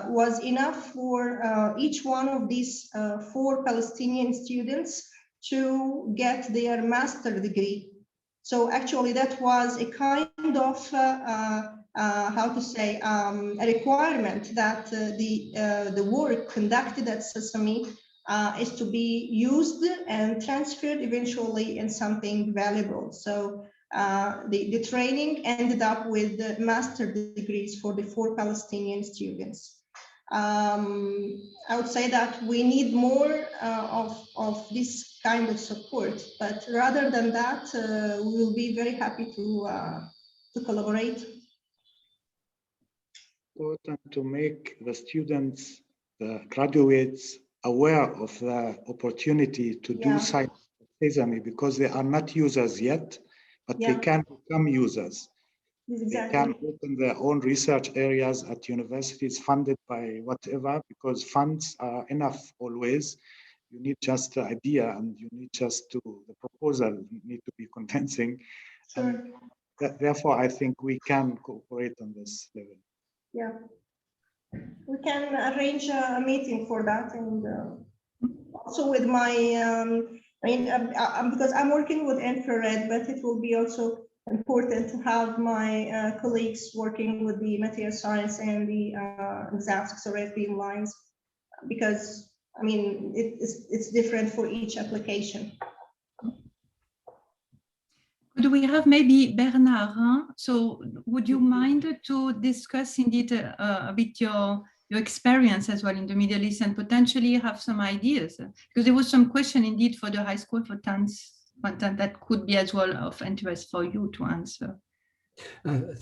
was enough for each one of these 4 Palestinian students to get their master's degree. So actually that was a kind of how to say, a requirement that the work conducted at SESAME is to be used and transferred eventually in something valuable. So the training ended up with the master degrees for the 4 Palestinian students. I would say that we need more of this kind of support, but rather than that, we will be very happy to collaborate. Important to make the students, the graduates, aware of the opportunity to do science at SESAME, because they are not users yet, but they can become users. Exactly. They can open their own research areas at universities funded by whatever, because funds are enough always. You need just the idea, and you need just the proposal need to be convincing. Sure. Therefore, I think we can cooperate on this level. Yeah, we can arrange a meeting for that, and also with my, I mean, because I'm working with infrared, but it will be also important to have my colleagues working with the material science and the exam X-ray beam lines, because I mean it's different for each application. Could we have maybe Bernard? So would you mind to discuss indeed a bit your experience as well in the Middle East, and potentially have some ideas? Because there was some question indeed for the high school for TANS content that could be as well of interest for you to answer.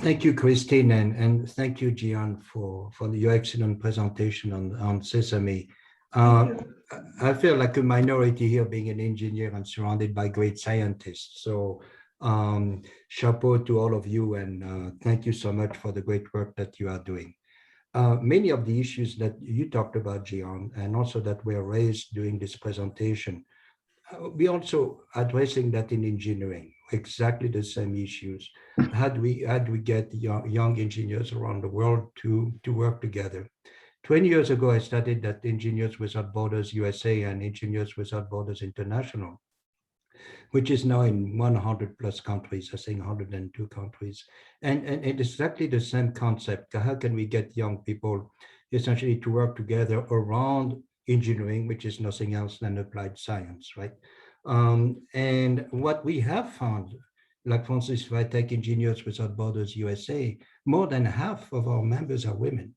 Thank you, Christine, and thank you, Gihan, for your excellent presentation on SESAME. I feel like a minority here, being an engineer and surrounded by great scientists. So chapeau to all of you, and thank you so much for the great work that you are doing. Many of the issues that you talked about, Gihan, and also that were raised during this presentation, we also addressing that in engineering, exactly the same issues. How do we get young engineers around the world to work together? 20 years ago, I started that Engineers Without Borders USA and Engineers Without Borders International, which is now in 100 plus countries, I think 102 countries. And it's exactly the same concept. How can we get young people essentially to work together around engineering, which is nothing else than applied science, right? And what we have found, like for instance, if I take Engineers Without Borders USA, more than half of our members are women.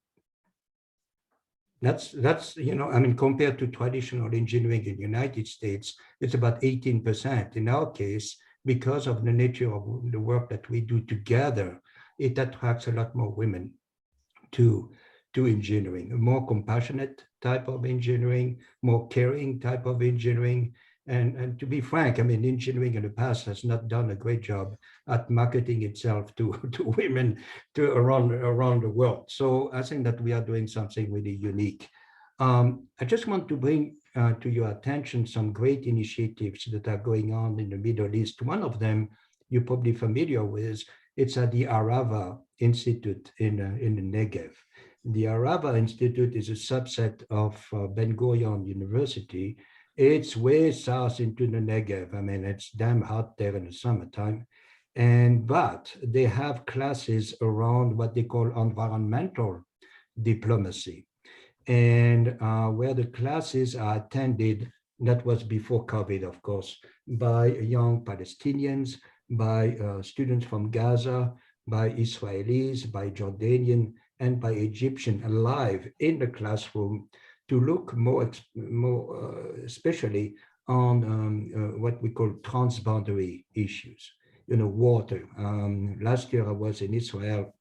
That's you know, I mean, compared to traditional engineering in the United States, it's about 18%. In our case, because of the nature of the work that we do together, it attracts a lot more women to engineering, a more compassionate type of engineering, more caring type of engineering. And to be frank, I mean, engineering in the past has not done a great job at marketing itself to women around the world. So I think that we are doing something really unique. I just want to bring to your attention some great initiatives that are going on in the Middle East. One of them you're probably familiar with. It's at the Arava Institute in the Negev. The Arava Institute is a subset of Ben Gurion University. It's way south into the Negev. I mean, it's damn hot there in the summertime. But they have classes around what they call environmental diplomacy. And where the classes are attended, that was before COVID, of course, by young Palestinians, by students from Gaza, by Israelis, by Jordanian, and by Egyptian live in the classroom to look more especially on what we call transboundary issues, you know, water. Last year I was in Israel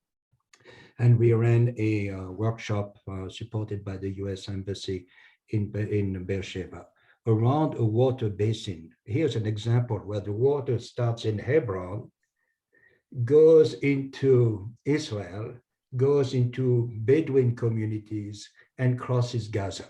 and we ran a workshop supported by the US Embassy in Beersheba around a water basin. Here's an example where the water starts in Hebron, goes into Israel, goes into Bedouin communities, and crosses Gaza.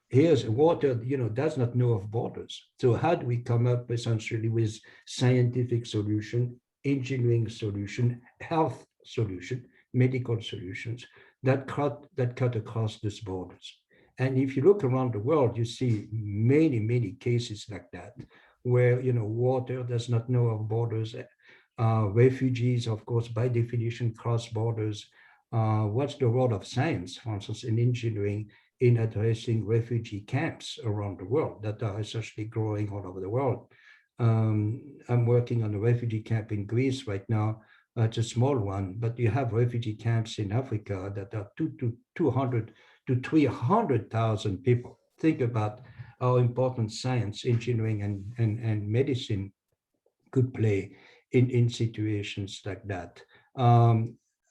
Here's water, you know, does not know of borders. So how do we come up essentially with scientific solution, engineering solution, health solution, medical solutions that cut across these borders? And if you look around the world, you see many, many cases like that, where, you know, water does not know of borders. Refugees, of course, by definition, cross borders. What's the role of science, for instance, in engineering, in addressing refugee camps around the world that are essentially growing all over the world? I'm working on a refugee camp in Greece right now. It's a small one, but you have refugee camps in Africa that are 200 to 300,000 people. Think about how important science, engineering, and medicine could play in situations like that.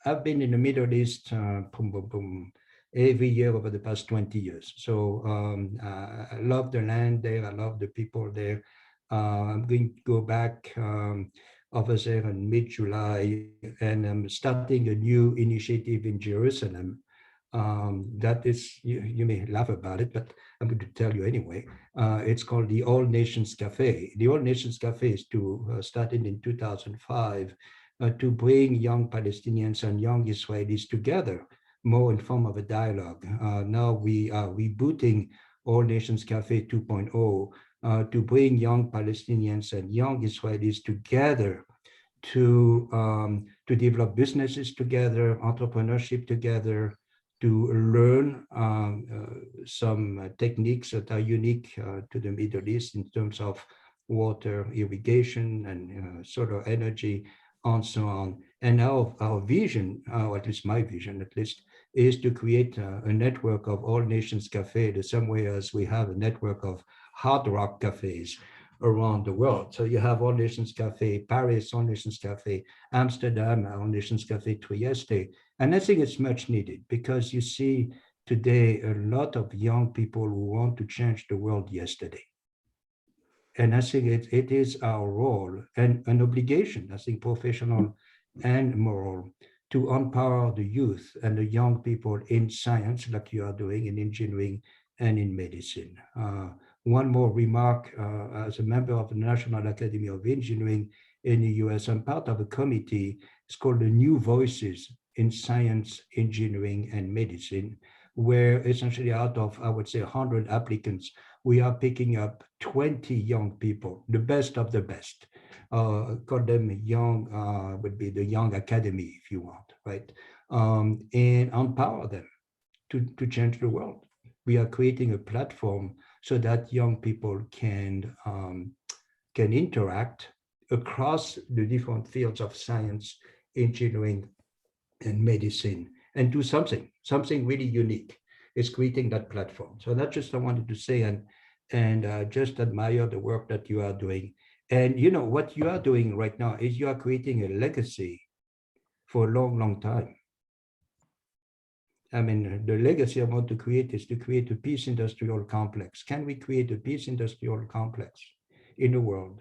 I've been in the Middle East every year over the past 20 years. So I love the land there. I love the people there. I'm going to go back over there in mid-July, and I'm starting a new initiative in Jerusalem. That is, you may laugh about it, but I'm going to tell you anyway. It's called the All Nations Cafe. The All Nations Cafe is started in 2005 to bring young Palestinians and young Israelis together, more in form of a dialogue. Now we are rebooting All Nations Cafe 2.0 to bring young Palestinians and young Israelis together to develop businesses together, entrepreneurship together, to learn some techniques that are unique to the Middle East in terms of water, irrigation, and solar energy, and so on. And our vision, or at least my vision at least, is to create a network of All Nations Cafe, the same way as we have a network of hard rock cafes around the world. So you have All Nations Cafe Paris, All Nations Cafe Amsterdam, All Nations Cafe Trieste. And I think it's much needed because you see today a lot of young people who want to change the world yesterday. And I think it is our role and an obligation, I think professional and moral, to empower the youth and the young people in science like you are doing in engineering and in medicine. One more remark, as a member of the National Academy of Engineering in the US, I'm part of a committee. It's called the New Voices in Science, Engineering, and Medicine, where essentially out of, I would say, 100 applicants, we are picking up 20 young people, the best of the best. Call them young, would be the young academy, if you want, right? And empower them to change the world. We are creating a platform so that young people can interact across the different fields of science, engineering, and medicine, and do something really unique. Is creating that platform. So that's just I wanted to say, and just admire the work that you are doing. And you know what you are doing right now is you are creating a legacy for a long, long time. I mean, the legacy I want to create is to create a peace industrial complex. Can we create a peace industrial complex in the world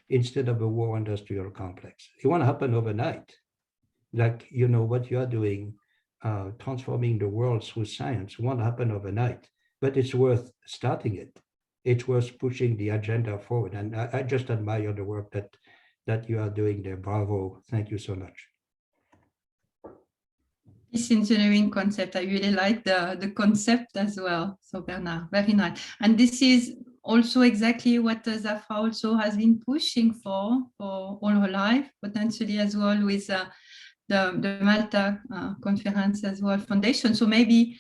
instead of a war industrial complex? It won't happen overnight. Like, you know, what you are doing, transforming the world through science won't happen overnight, but it's worth starting it. It's worth pushing the agenda forward. And I just admire the work that you are doing there. Bravo. Thank you so much. This engineering concept, I really like the concept as well. So Bernard, very nice. And this is also exactly what Zafra also has been pushing for all her life, potentially as well with the Malta conference as well foundation. So maybe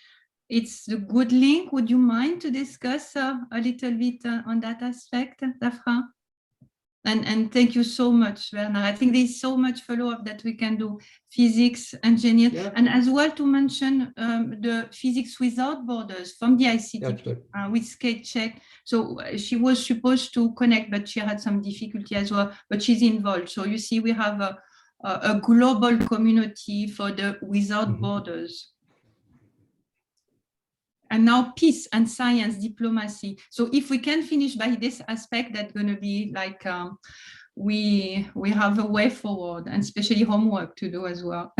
it's a good link. Would you mind to discuss a little bit on that aspect, Zafra? And thank you so much, Bernard. I think there's so much follow-up that we can do, physics, engineer, yeah. And as well to mention the Physics Without Borders from the ICTP with Skate Check. So she was supposed to connect, but she had some difficulty as well, but she's involved. So you see, we have a global community for the Without Borders. And now peace and science diplomacy. So if we can finish by this aspect, that's going to be like we have a way forward, and especially homework to do as well.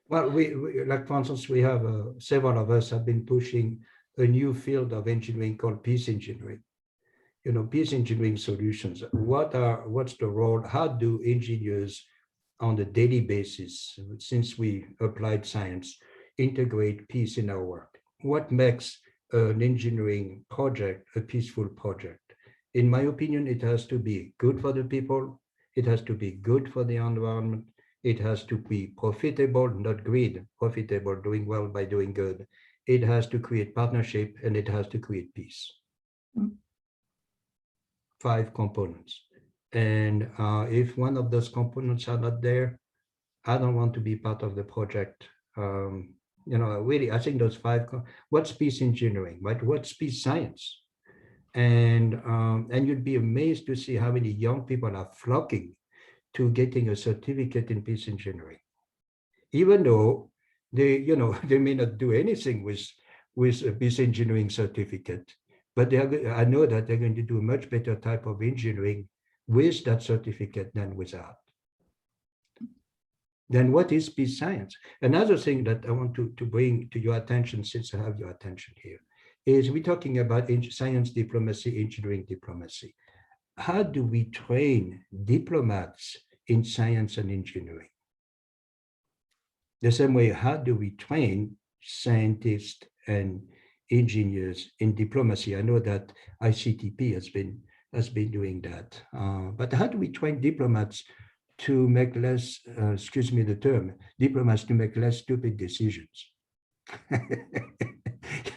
Well, we like, for instance, we have several of us have been pushing a new field of engineering called peace engineering. You know, peace engineering solutions. What's the role? How do engineers on a daily basis, since we applied science, integrate peace in our work? What makes an engineering project a peaceful project? In my opinion, it has to be good for the people. It has to be good for the environment. It has to be profitable, not greed, profitable, doing well by doing good. It has to create partnership, and it has to create peace. 5 components. And if one of those components are not there, I don't want to be part of the project. You know, really, I think those 5. What's peace engineering, right? What's peace science? And you'd be amazed to see how many young people are flocking to getting a certificate in peace engineering, even though they, you know, they may not do anything with a peace engineering certificate, but I know that they're going to do a much better type of engineering with that certificate than without. Then what is peace science? Another thing that I want to bring to your attention, since I have your attention here, is we're talking about science diplomacy, engineering diplomacy. How do we train diplomats in science and engineering? The same way, how do we train scientists and engineers in diplomacy? I know that ICTP has been doing that, but how do we train diplomats to make less, excuse me the term, diplomats to make less stupid decisions?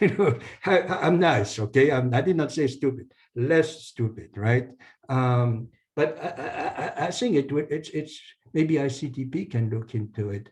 You know, I'm nice, okay? I did not say stupid, less stupid, right? But I think it's maybe ICTP can look into it.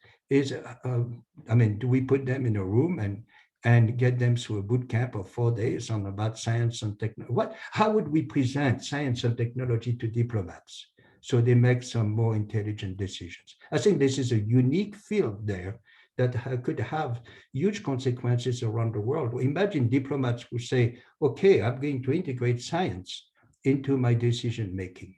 I mean, do we put them in a room and get them through a boot camp of 4 days on about science and technology? How would we present science and technology to diplomats so they make some more intelligent decisions? I think this is a unique field there that could have huge consequences around the world. Imagine diplomats who say, okay, I'm going to integrate science into my decision making.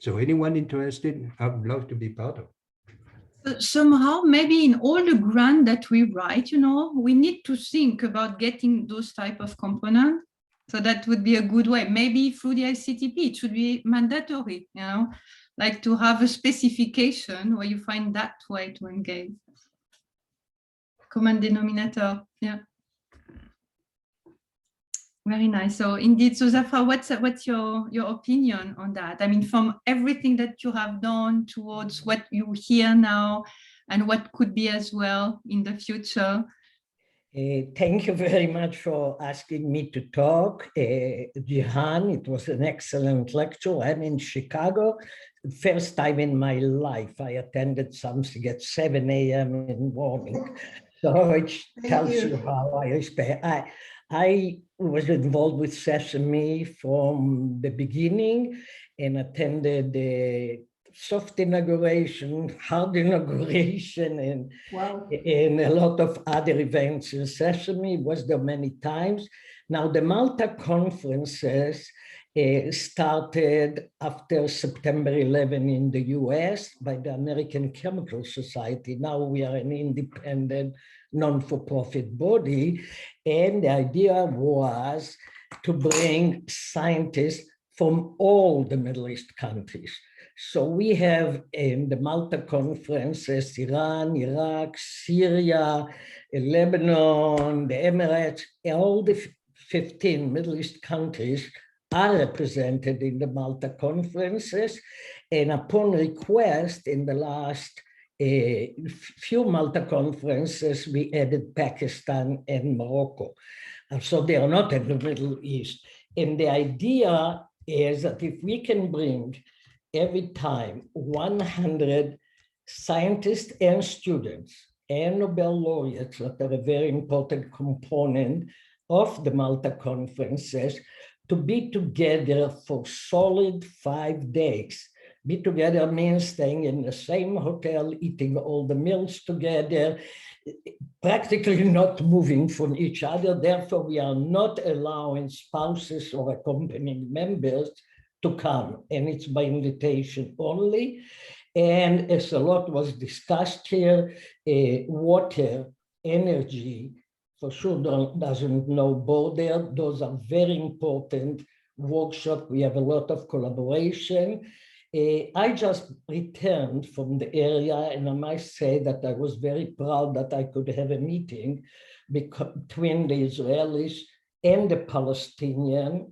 So anyone interested, I would love to be part of. Somehow, maybe in all the grant that we write, you know, we need to think about getting those type of components. So that would be a good way. Maybe through the ICTP, it should be mandatory, you know. like to have a specification where you find that way to engage. Common denominator, yeah. Very nice. So indeed, so Zafra, what's your opinion on that? I mean, from everything that you have done towards what you hear now and what could be as well in the future. Thank you very much for asking me to talk. Gihan, it was an excellent lecture. I'm in Chicago. First time in my life I attended something at 7 a.m. in the morning. So it tells you how I respect. I was involved with SESAME from the beginning and attended the soft inauguration, hard inauguration, and, and a lot of other events in SESAME. Was there many times. Now the Malta conferences started after September 11 in the US by the American Chemical Society. Now we are an independent non-for-profit body. And the idea was to bring scientists from all the Middle East countries. So we have in the Malta conferences, Iran, Iraq, Syria, Lebanon, the Emirates, all the 15 Middle East countries are represented in the Malta conferences. And upon request in the last few Malta conferences, we added Pakistan and Morocco. So they are not in the Middle East. And the idea is that if we can bring every time 100 scientists and students and Nobel laureates that are a very important component of the Malta conferences to be together for solid 5 days. Be together means staying in the same hotel, eating all the meals together, practically not moving from each other. Therefore, we are not allowing spouses or accompanying members to come, and it's by invitation only. And as a lot was discussed here, water, energy, for sure doesn't know border. Those are very important workshops. We have a lot of collaboration. I just returned from the area, and I must say that I was very proud that I could have a meeting between the Israelis and the Palestinians,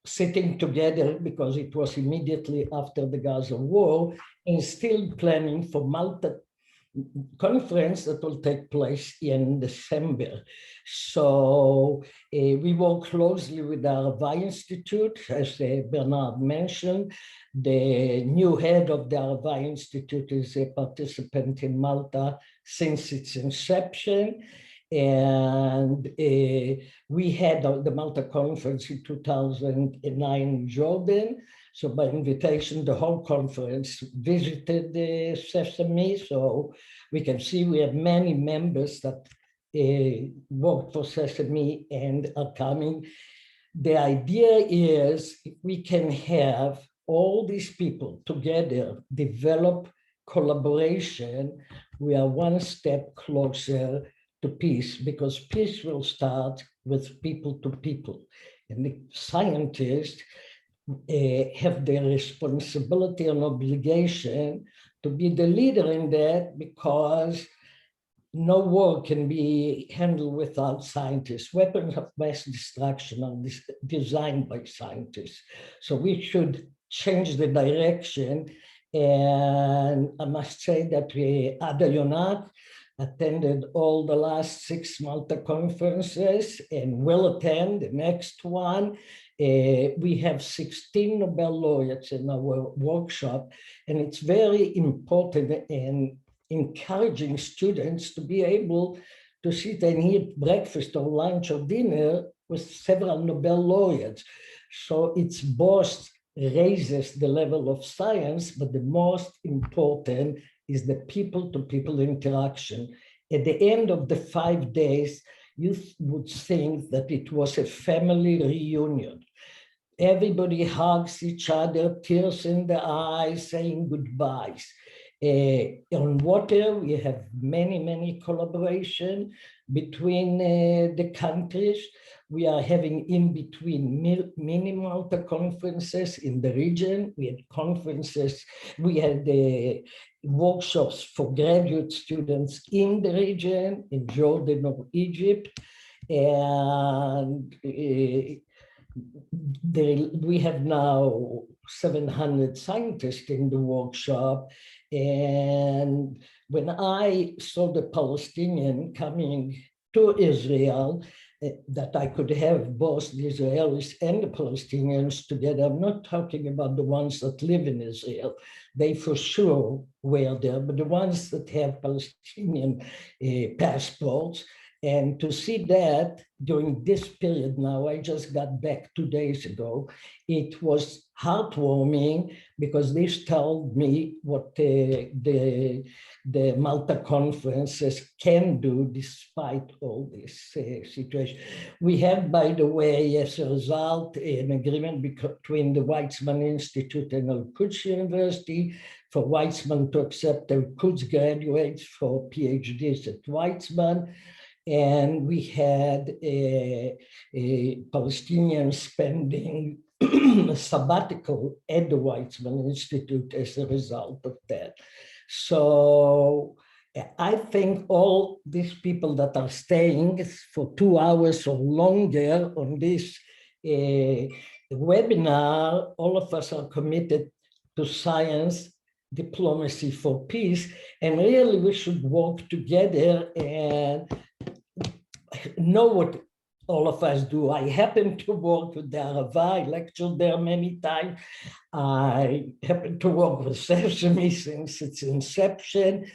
sitting together because it was immediately after the Gaza war, and still planning for Malta conference that will take place in December. So we work closely with the Amadei Institute, as Bernard mentioned. The new head of the Amadei Institute is a participant in Malta since its inception. And we had the Malta conference in 2009 in Jordan. So by invitation, the whole conference visited the SESAME. So we can see we have many members that work for SESAME and are coming. The idea is if we can have all these people together, develop collaboration, we are one step closer to peace, because peace will start with people to people. And the scientists have the responsibility and obligation to be the leader in that, because no war can be handled without scientists. Weapons of mass destruction are designed by scientists. So we should change the direction. And I must say that Ada Yonat attended all the last 6 Malta conferences and will attend the next one. We have 16 Nobel laureates in our workshop, and it's very important in encouraging students to be able to sit and eat breakfast or lunch or dinner with several Nobel laureates. So it's both raises the level of science, but the most important is the people-to-people interaction. At the end of the 5 days, you would think that it was a family reunion. Everybody hugs each other, tears in the eyes, saying goodbyes. On water, we have many collaboration between the countries. We are having in between mini Malta conferences in the region. We had conferences, we had workshops for graduate students in the region, in Jordan or Egypt. And we have now 700 scientists in the workshop. And when I saw the Palestinian coming to Israel, that I could have both the Israelis and the Palestinians together. I'm not talking about the ones that live in Israel. They for sure were there, but the ones that have Palestinian passports. And to see that during this period now, I just got back 2 days ago, it was heartwarming because this told me what the Malta conferences can do despite all this situation. We have, by the way, as a result, an agreement between the Weizmann Institute and Al-Quds University for Weizmann to accept Al-Quds graduates for PhDs at Weizmann. And we had a Palestinian spending a sabbatical at the Weizmann Institute as a result of that. So I think all these people that are staying for 2 hours or longer on this webinar, all of us are committed to science, diplomacy for peace, and really we should work together and know what all of us do. I happen to work with the Arava. I lectured there many times. I happen to work with SESAME since its inception.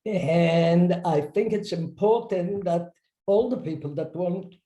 And I think it's important that all the people that want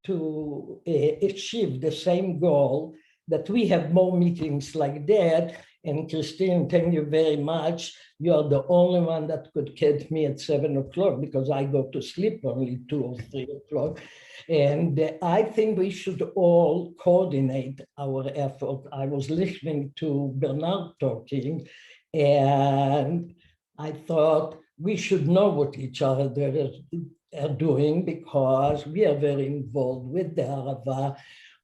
to achieve the same goal, that we have more meetings like that. And Christine, thank you very much. You're the only one that could catch me at 7 o'clock because I go to sleep only 2 or 3 o'clock. And I think we should all coordinate our effort. I was listening to Bernard talking, and I thought we should know what each other are doing because we are very involved with the Arava.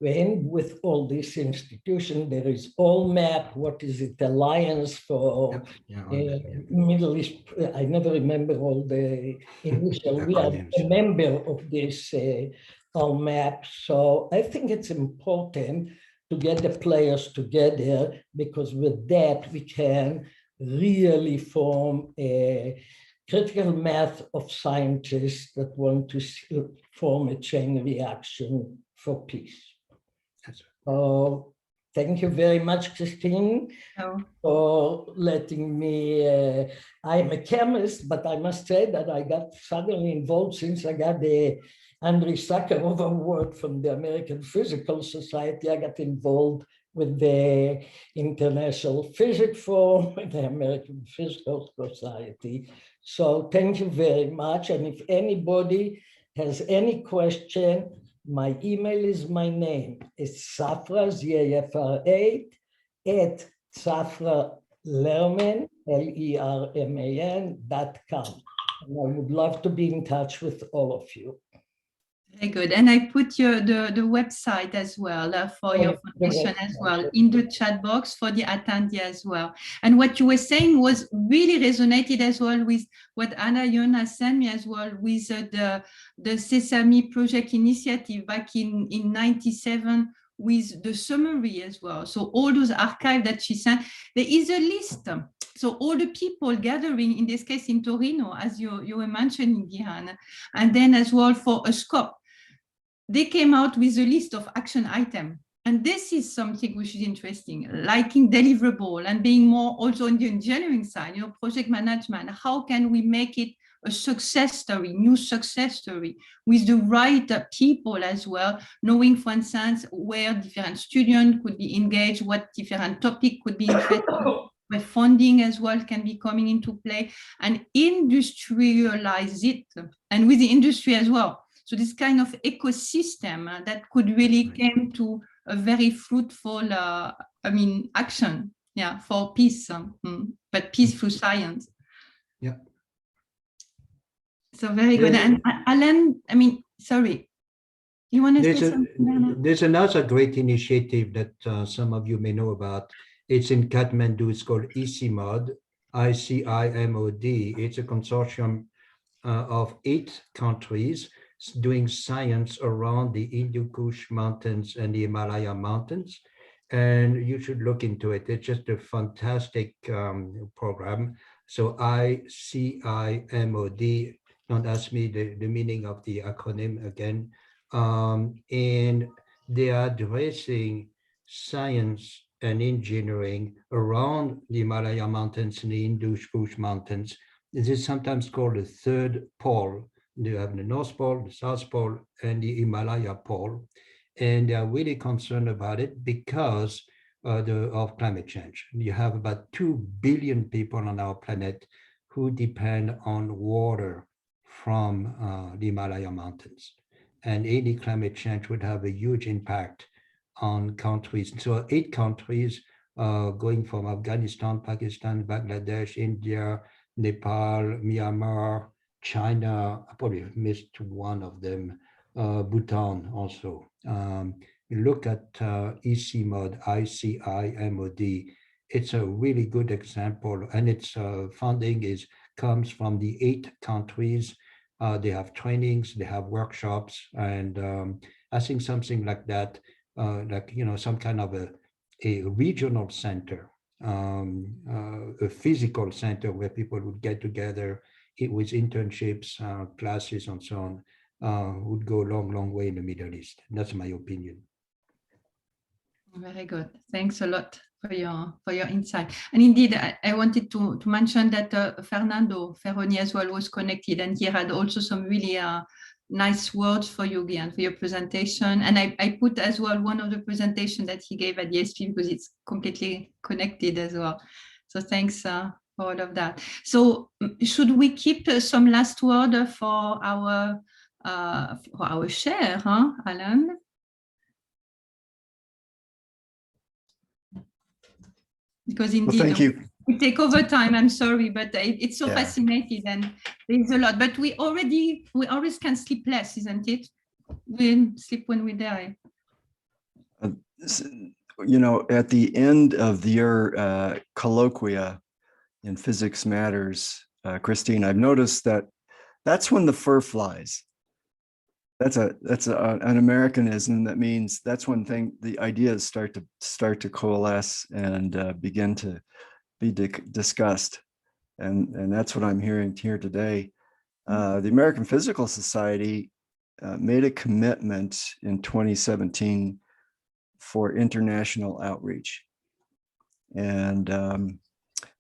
And with all these institutions, there is AllMap, what is it, Alliance for Middle East, I never remember all the initial, we are a member of this AllMap. So I think it's important to get the players together because with that we can really form a critical mass of scientists that want to form a chain reaction for peace. So thank you very much, Christine, for letting me, I'm a chemist, but I must say that I got suddenly involved since I got the Andrei Sakharov Award from the American Physical Society. I got involved with the International Physics Forum and the American Physical Society. So thank you very much. And if anybody has any question, my email is my name. It's Zafra, Z-A-F-R-A, at Zafra Lerman, Lerman.com. And I would love to be in touch with all of you. Very good. And I put the website as well for your foundation as well in the chat box for the attendee as well. And what you were saying was really resonated as well with what Anna Yona sent me as well with the SESAME project initiative back in 97 with the summary as well. So all those archives that she sent, there is a list. So all the people gathering, in this case in Torino, as you were mentioning, Gihan, and then as well for a scope, they came out with a list of action items. And this is something which is interesting, liking deliverable and being more also on the engineering side, project management. How can we make it a success story, new success story with the right people as well, knowing, for instance, where different students could be engaged, what different topic could be interesting, where funding as well can be coming into play, and industrialize it, and with the industry as well. So this kind of ecosystem that could really come to a very fruitful, action, for peace, but peace through science. Yeah. So very good. And Alan, I mean, sorry, you want to say something? There's another great initiative that some of you may know about. It's in Kathmandu. It's called ICIMOD, ICIMOD. It's a consortium of 8 countries doing science around the Hindu Kush Mountains and the Himalaya Mountains. And you should look into it. It's just a fantastic program. So ICIMOD, don't ask me the meaning of the acronym again. And they are addressing science and engineering around the Himalaya Mountains and the Hindu Kush Mountains. This is sometimes called the third pole. You have the North Pole, the South Pole, and the Himalaya Pole. And they are really concerned about it because of climate change. You have about 2 billion people on our planet who depend on water from the Himalaya Mountains. And any climate change would have a huge impact on countries. So 8 countries going from Afghanistan, Pakistan, Bangladesh, India, Nepal, Myanmar, China, I probably missed one of them, Bhutan also. Look at ICIMOD, ICIMOD. It's a really good example, and its funding comes from the 8 countries. They have trainings, they have workshops, and I think something like that, some kind of a regional center, a physical center where people would get together with internships, classes, and so on, would go a long, long way in the Middle East. That's my opinion. Very good. Thanks a lot for your insight. And indeed, I wanted to mention that Fernando Ferroni as well was connected, and he had also some really nice words for you, Gihan, for your presentation. And I put as well one of the presentation that he gave at the SP because it's completely connected as well. So thanks for all of that. So should we keep some last word for our share, huh, Alan? Because indeed, well, thank you. We take over time. I'm sorry, but it's so fascinating, and there's a lot. But we always can sleep less, isn't it? We sleep when we die. You know, at the end of your colloquia in Physics Matters, Christine, I've noticed that's when the fur flies. That's an Americanism that means that's when the ideas start to coalesce and begin to be discussed, and that's what I'm hearing here today. The American Physical Society made a commitment in 2017 for international outreach, and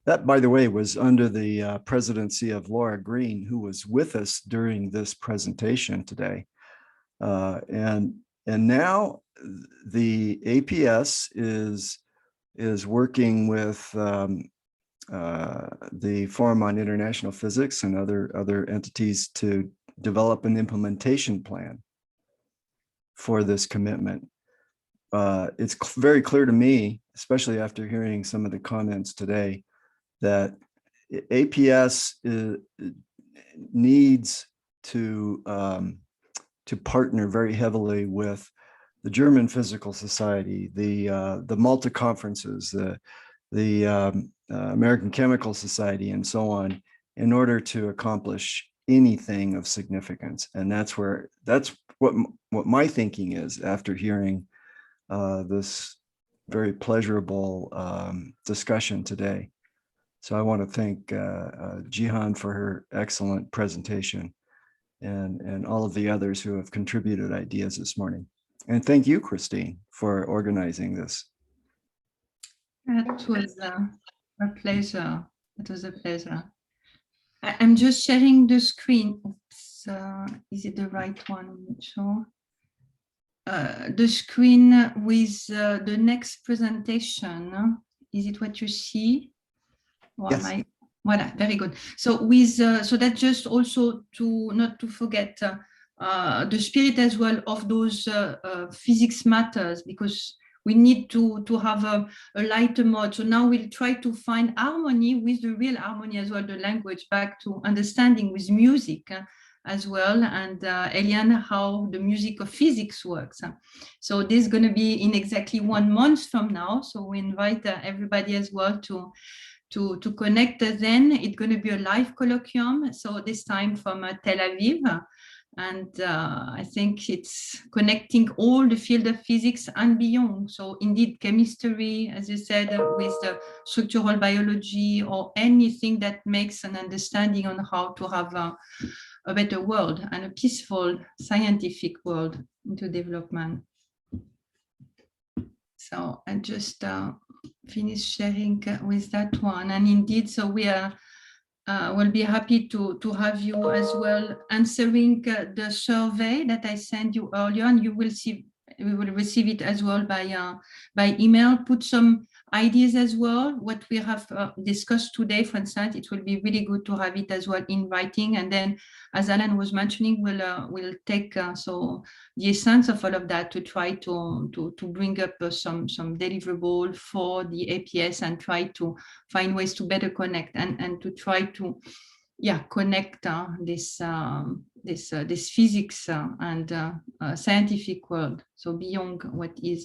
that, by the way, was under the presidency of Laura Green, who was with us during this presentation today. And now the APS is working with the Forum on International Physics and other entities to develop an implementation plan for this commitment. It's very clear to me, especially after hearing some of the comments today, that APS needs to partner very heavily with the German Physical Society, the Malta conferences, the American Chemical Society, and so on, in order to accomplish anything of significance. And that's what my thinking is after hearing this very pleasurable discussion today. So I want to thank Gihan for her excellent presentation, and all of the others who have contributed ideas this morning. And thank you, Christine, for organizing this. That was a pleasure. It was a pleasure. I'm just sharing the screen. Oops, is it the right one? I'm not sure. The screen with the next presentation. Is it what you see? Or yes. Voilà, very good. So with so that just also not to forget the spirit as well of those physics matters, because we need to have a lighter mode. So now we'll try to find harmony with the real harmony as well, the language, back to understanding with music as well, and Eliane, how the music of physics works. So this is going to be in exactly 1 month from now. So we invite everybody as well to connect. Then it's going to be a live colloquium. So this time from Tel Aviv. And I think it's connecting all the field of physics and beyond. So indeed, chemistry, as you said, with the structural biology, or anything that makes an understanding on how to have a better world and a peaceful scientific world into development. So I just finish sharing with that one. And indeed, so we are we'll be happy to have you as well answering the survey that I sent you earlier, and you will see, we will receive it as well by email. Put some ideas as well, what we have discussed today, for instance. It will be really good to have it as well in writing. And then, as Alan was mentioning, we'll take so the essence of all of that to try to bring up some deliverable for the APS, and try to find ways to better connect and to try to connect this physics and scientific world, so beyond what is